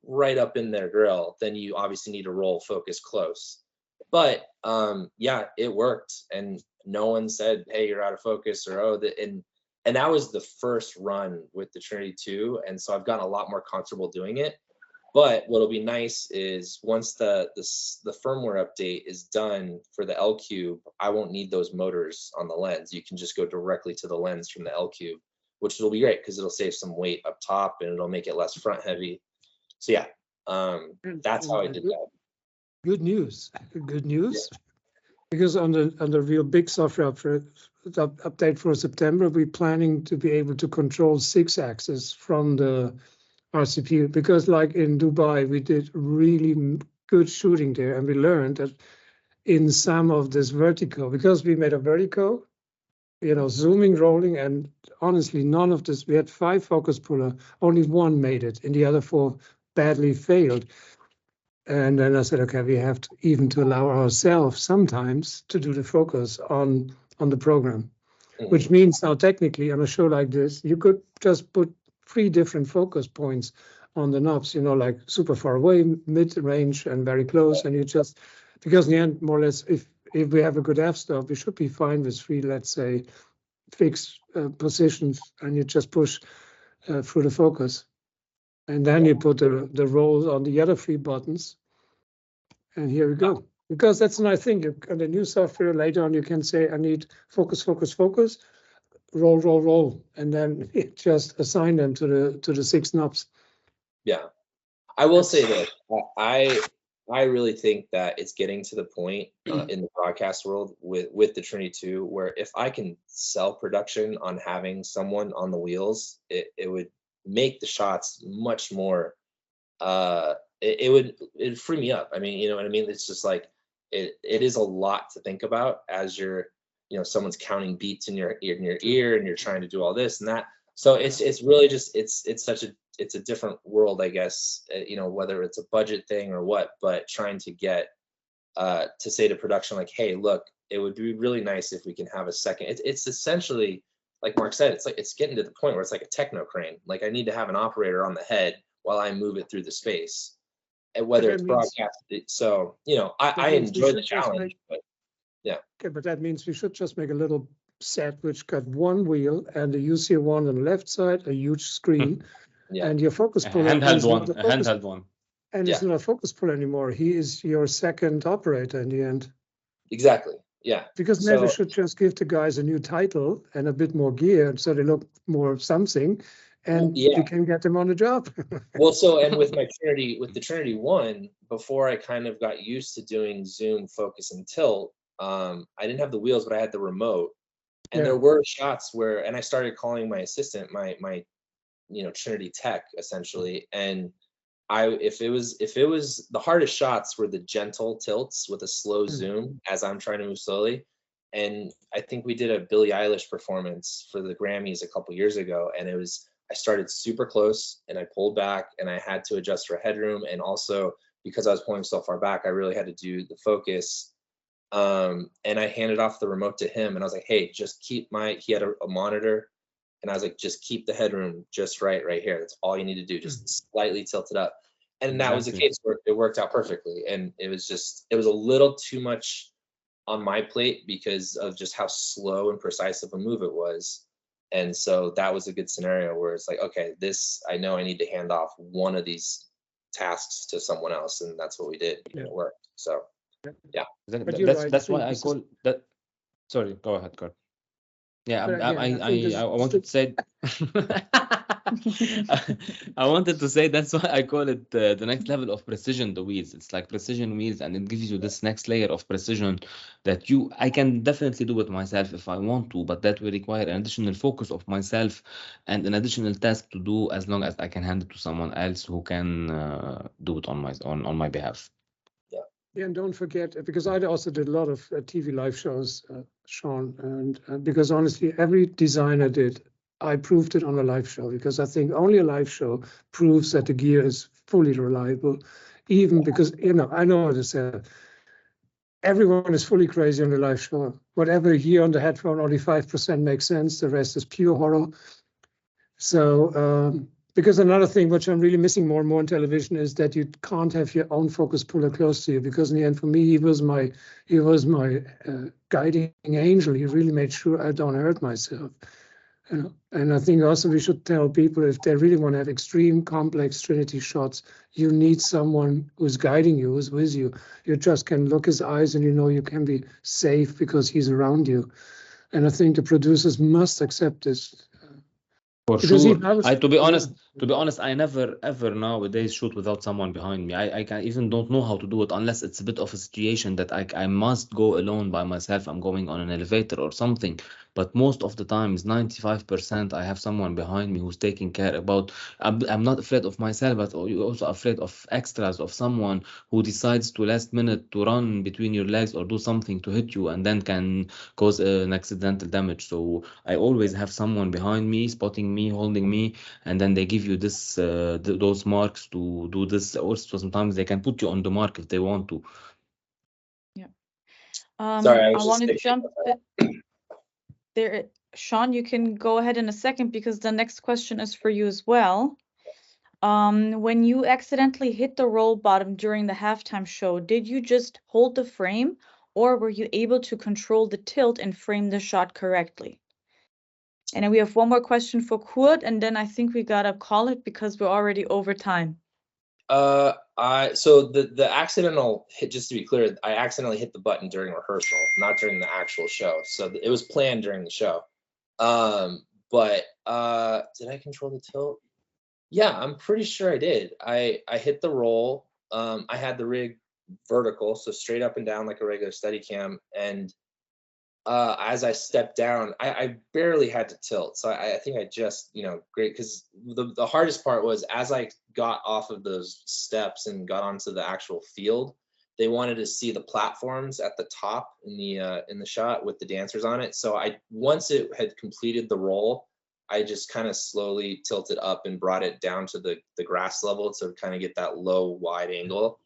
right up in their grill, then you obviously need to roll focus close. But yeah, it worked, and no one said, hey, you're out of focus, or and that was the first run with the Trinity 2, and so I've gotten a lot more comfortable doing it. But what'll be nice is once the firmware update is done for the L Cube, I won't need those motors on the lens. You can just go directly to the lens from the L Cube, which will be great because it'll save some weight up top and it'll make it less front heavy. So yeah, that's how I did that. Good news. Yeah. Because on the real big software update for September, we're planning to be able to control 6-axis from the RCP, because like in Dubai, we did really good shooting there, and we learned that in some of this vertical, because we made a vertical, zooming, rolling, and honestly, none of this, we had 5 focus puller, only 1 made it, and the other 4 badly failed. And then I said, okay, we have to allow ourselves sometimes to do the focus on the program, which means now technically on a show like this, you could just put 3 different focus points on the knobs, like super far away, mid-range, and very close. And you just, because in the end, more or less, if we have a good f-stop, we should be fine with 3, let's say, fixed positions, and you just push through the focus. And then you put the rolls on the other 3 buttons. And here we go. Because that's a nice thing. You on the new software later on, you can say, I need focus, focus, focus, roll, roll, roll, and then just assign them to the 6 knobs. Yeah, I will say that I really think that it's getting to the point in the broadcast world with the Trinity 2 where if I can sell production on having someone on the wheels, it would make the shots much more. It'd free me up. I mean, you know what I mean? It's just like it is a lot to think about as you're, you know, someone's counting beats in your ear and you're trying to do all this and that. So it's really just it's a different world, I guess, you know, whether it's a budget thing or what, but trying to get to say to production, like, hey, look, it would be really nice if we can have a second. It's essentially, like Mark said, it's like it's getting to the point where it's like a techno crane. Like I need to have an operator on the head while I move it through the space, and whether it's broadcasted. So, you know, I enjoy the challenge, but yeah. Okay, but that means we should just make a little set which got one wheel and a UC1 on the left side, a huge screen, Yeah. and your focus puller. Handheld one. And it's not a focus puller anymore. He is your second operator in the end. Exactly. Yeah. Because maybe we should just give the guys a new title and a bit more gear so they look more something, and you can get them on the job. Well, so and with the Trinity 1, before I kind of got used to doing zoom, focus, and tilt, I didn't have the wheels, but I had the remote. And there were shots where, and I started calling my assistant, my you know, Trinity tech essentially. And if it was the hardest shots were the gentle tilts with a slow zoom as I'm trying to move slowly. And I think we did a Billie Eilish performance for the Grammys a couple years ago. And I started super close and I pulled back and I had to adjust for headroom. And also because I was pulling so far back, I really had to do the focus. And I handed off the remote to him and I was like, hey, just keep he had a monitor. And I was like, just keep the headroom just right here. That's all you need to do. Just slightly tilt it up. And that was the case where it worked out perfectly. And it was a little too much on my plate because of just how slow and precise of a move it was. And so that was a good scenario where it's like, okay, I know I need to hand off one of these tasks to someone else. And that's what we did. And it worked. So, yeah. That's why I call that. Sorry, go ahead, Kurt. Yeah, I wanted to say. I wanted to say that's why I call it the next level of precision. The wheels, it's like precision wheels, and it gives you this next layer of precision that I can definitely do it myself if I want to, but that will require an additional focus of myself and an additional task to do as long as I can hand it to someone else who can do it on my behalf. Yeah, and don't forget, because I also did a lot of TV live shows, Sean, and because honestly, every designer I proved it on a live show, because I think only a live show proves that the gear is fully reliable, even because, you know, I know what to say. Everyone is fully crazy on the live show. Whatever you hear on the headphone, only 5% makes sense. The rest is pure horror. So, because another thing which I'm really missing more and more on television is that you can't have your own focus puller close to you, because in the end, for me, he was my guiding angel. He really made sure I don't hurt myself. You know? And I think also we should tell people, if they really want to have extreme complex Trinity shots, you need someone who's guiding you, who's with you. You just can look his eyes and you know you can be safe because he's around you. And I think the producers must accept this. For sure. To be honest, I never ever nowadays shoot without someone behind me. I even don't know how to do it unless it's a bit of a situation that I must go alone by myself. I'm going on an elevator or something. But most of the times, 95%, I have someone behind me who's taking care about. I'm not afraid of myself, but you're also afraid of extras, of someone who decides to last minute to run between your legs or do something to hit you and then can cause an accidental damage. So I always have someone behind me, spotting me, holding me, and then they give you this those marks to do this. Also, sometimes they can put you on the mark if they want to. Yeah. Sorry, I want to jump there. Sean, you can go ahead in a second because the next question is for you as well. When you accidentally hit the roll bottom during the halftime show, did you just hold the frame, or were you able to control the tilt and frame the shot correctly? And then we have one more question for Kurt, and then I think we gotta call it because we're already over time. So the accidental hit, just to be clear, I accidentally hit the button during rehearsal, not during the actual show. So it was planned during the show. But did I control the tilt? Yeah, I'm pretty sure I did. I hit the roll. I had the rig vertical, so straight up and down like a regular Steadicam. And as I stepped down, I barely had to tilt. So I think I just, great, because the hardest part was as I got off of those steps and got onto the actual field, they wanted to see the platforms at the top in the shot with the dancers on it. So once it had completed the roll, I just kind of slowly tilted up and brought it down to the grass level to kind of get that low, wide angle.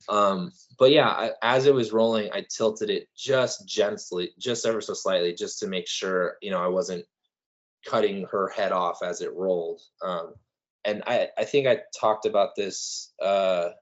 But yeah, as it was rolling, I tilted it just gently, just ever so slightly, just to make sure, I wasn't cutting her head off as it rolled. And I think I talked about this on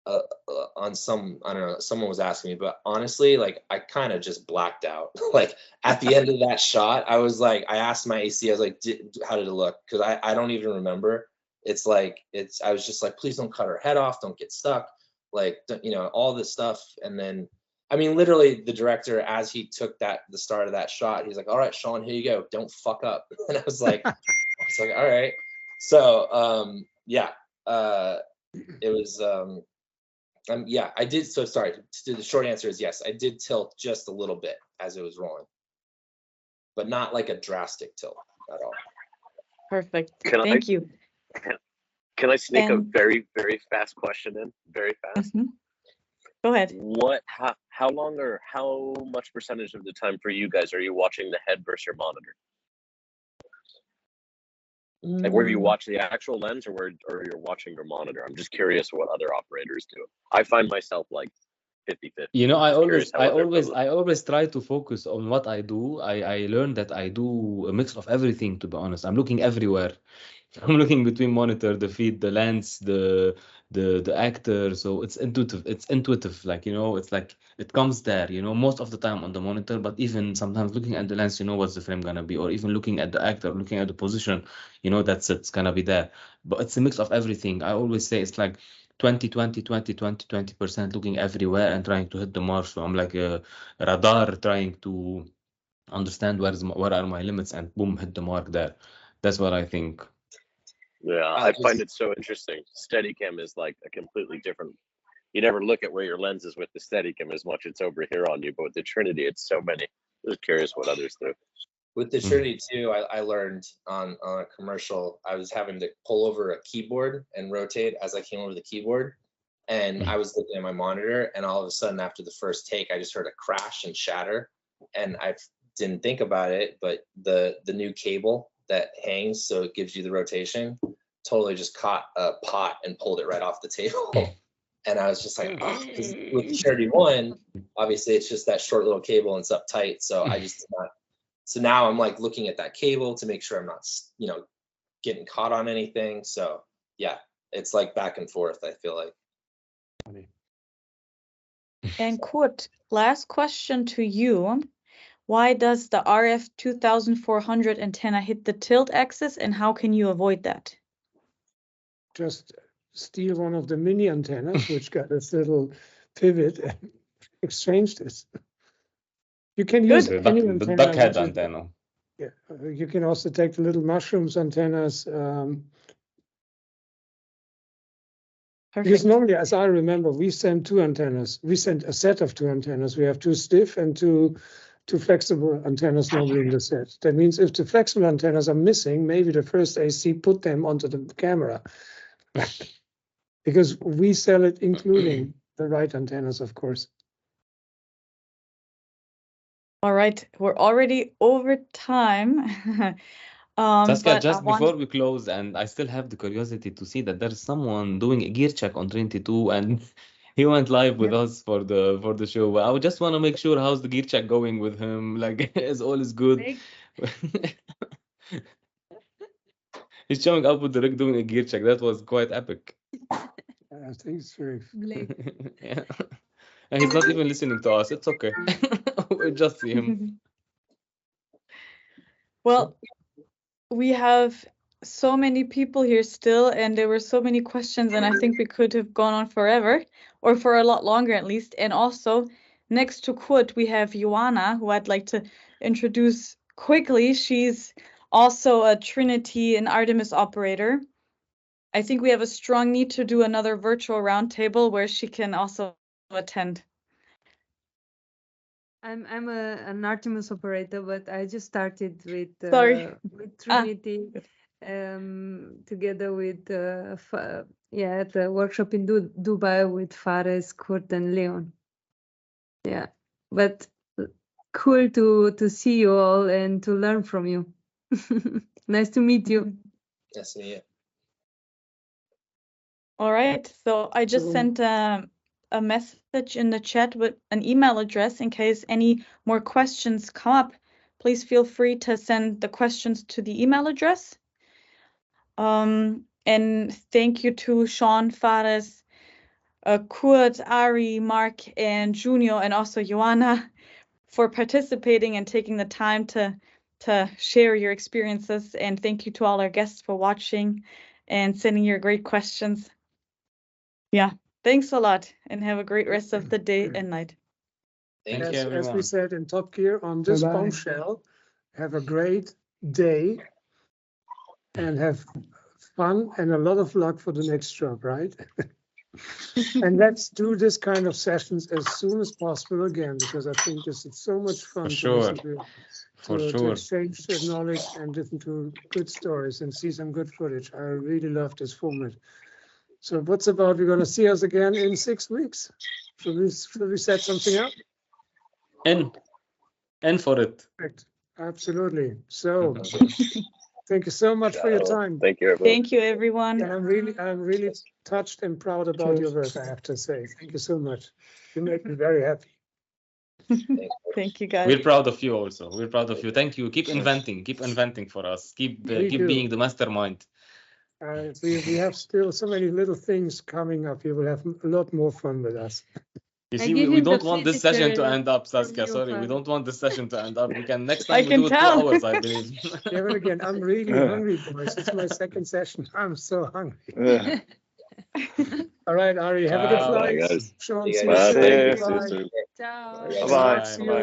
I don't know, someone was asking me, but honestly, like I kind of just blacked out. Like at the end of that shot, I was like, I asked my AC, I was like, how did it look? Because I don't even remember. It's like, I was just like, please don't cut her head off, don't get stuck. Like, all this stuff. And then, I mean, literally the director, as he took the start of that shot, he's like, all right, Sean, here you go. Don't fuck up. And I was like, all right. So, yeah, it was, yeah, I did. So sorry, the short answer is yes, I did tilt just a little bit as it was rolling, but not like a drastic tilt at all. Perfect. Thank you. Can I sneak a very, very fast question in? Very fast. Mm-hmm. Go ahead. How long or how much percentage of the time for you guys are you watching the head versus your monitor? Like where you watch the actual lens or you're watching your monitor? I'm just curious what other operators do. I find myself like 50-50. I always try to focus on what I do. I learned that I do a mix of everything, to be honest. I'm looking everywhere. I'm looking between monitor, the feed, the lens, the actor. So it's intuitive. Like, it's like it comes there, most of the time on the monitor, but even sometimes looking at the lens, what's the frame gonna be, or even looking at the actor, looking at the position, it's gonna be there. But it's a mix of everything. I always say it's like 20% looking everywhere and trying to hit the mark. So I'm like a radar trying to understand where are my limits and boom, hit the mark there. That's what I think. Yeah, I find it so interesting. Steadicam is like a completely different. You never look at where your lens is with the Steadicam as much. It's over here on you, but with the Trinity, it's so many. Just curious what others do. With the Trinity too, I learned on a commercial, I was having to pull over a keyboard and rotate as I came over the keyboard. And I was looking at my monitor, and all of a sudden after the first take, I just heard a crash and shatter. And I didn't think about it, but the new cable that hangs, so it gives you the rotation, totally just caught a pot and pulled it right off the table. And I was just like, because with the Trinity 1, obviously it's just that short little cable and it's up tight. So I just did not. So now I'm like looking at that cable to make sure I'm not, getting caught on anything. So yeah, it's like back and forth, I feel like. And Kurt, last question to you. Why does the RF 2400 antenna hit the tilt axis, and how can you avoid that? Just steal one of the mini antennas, which got this little pivot, and exchange this. You can use any antenna. The duck head antenna. Yeah, you can also take the little mushrooms antennas. Because normally, as I remember, we send two antennas. We send a set of two antennas. We have two stiff and two flexible antennas normally in the set. That means if the flexible antennas are missing, maybe the first AC put them onto the camera. Because we sell it including the right antennas, of course. All right, we're already over time. Saskia, just before we close, and I still have the curiosity to see that there's someone doing a gear check on Trinity 2, and he went live with us for the show. I would just want to make sure how's the gear check going with him. Like, is all is good? He's showing up with the rig doing a gear check. That was quite epic. I think it's very. Yeah. And he's not even listening to us. It's okay. We just see him. Well, we have so many people here still, and there were so many questions, and I think we could have gone on forever, or for a lot longer at least. And also, next to Kurt, we have Joanna, who I'd like to introduce quickly. She's also a Trinity and Artemis operator. I think we have a strong need to do another virtual roundtable where she can also attend. I'm an Artemis operator, but I just started with Sorry. with Trinity together with at the workshop in Dubai with Fares, Kurt, and Leon. Yeah, but cool to see you all and to learn from you. Nice to meet you. Yes, yeah. All right, so I just sent a message in the chat with an email address in case any more questions come up. Please feel free to send the questions to the email address. And thank you to Sean, Fares, Kurt, Ari, Mark, and Junio, and also Joanna for participating and taking the time to share your experiences. And thank you to all our guests for watching and sending your great questions. Yeah, thanks a lot, and have a great rest of the day and night. Thank you, As we everyone. said in Top Gear, on this Bye-bye. bombshell, have a great day and have fun and a lot of luck for the next job, right? And let's do this kind of sessions as soon as possible again, because I think this is so much fun to sure. listen to, For to sure. exchange the knowledge and listen to good stories and see some good footage. I really love this format. So what's about, we're gonna see us again in 6 weeks? Should we set something up? In for it. Perfect. Absolutely. So thank you so much for your time. Thank you, everyone. Thank you, everyone. And I'm really touched and proud about your work, I have to say. Thank you so much. You make me very happy. Thank you, guys. We're proud of you also. We're proud of you. Thank you. Keep inventing for us. Keep We do. being the mastermind. We have still so many little things coming up. You will have a lot more fun with us. You I see, give we him don't the want this session to physical end up, from Saskia. you, Sorry, we Father. don't want this session to end up. We can next I time we can do it tell. 2 hours, I believe. Yeah, but again, I'm really hungry, boys. It's my second session. I'm so hungry. Yeah. All right, Ari, have a good Bye. flight. Bye, guys. Sean, See you see guys. you Thank soon. you. See you Bye. soon. Ciao. Bye. Bye. Bye-bye. See you. Bye-bye.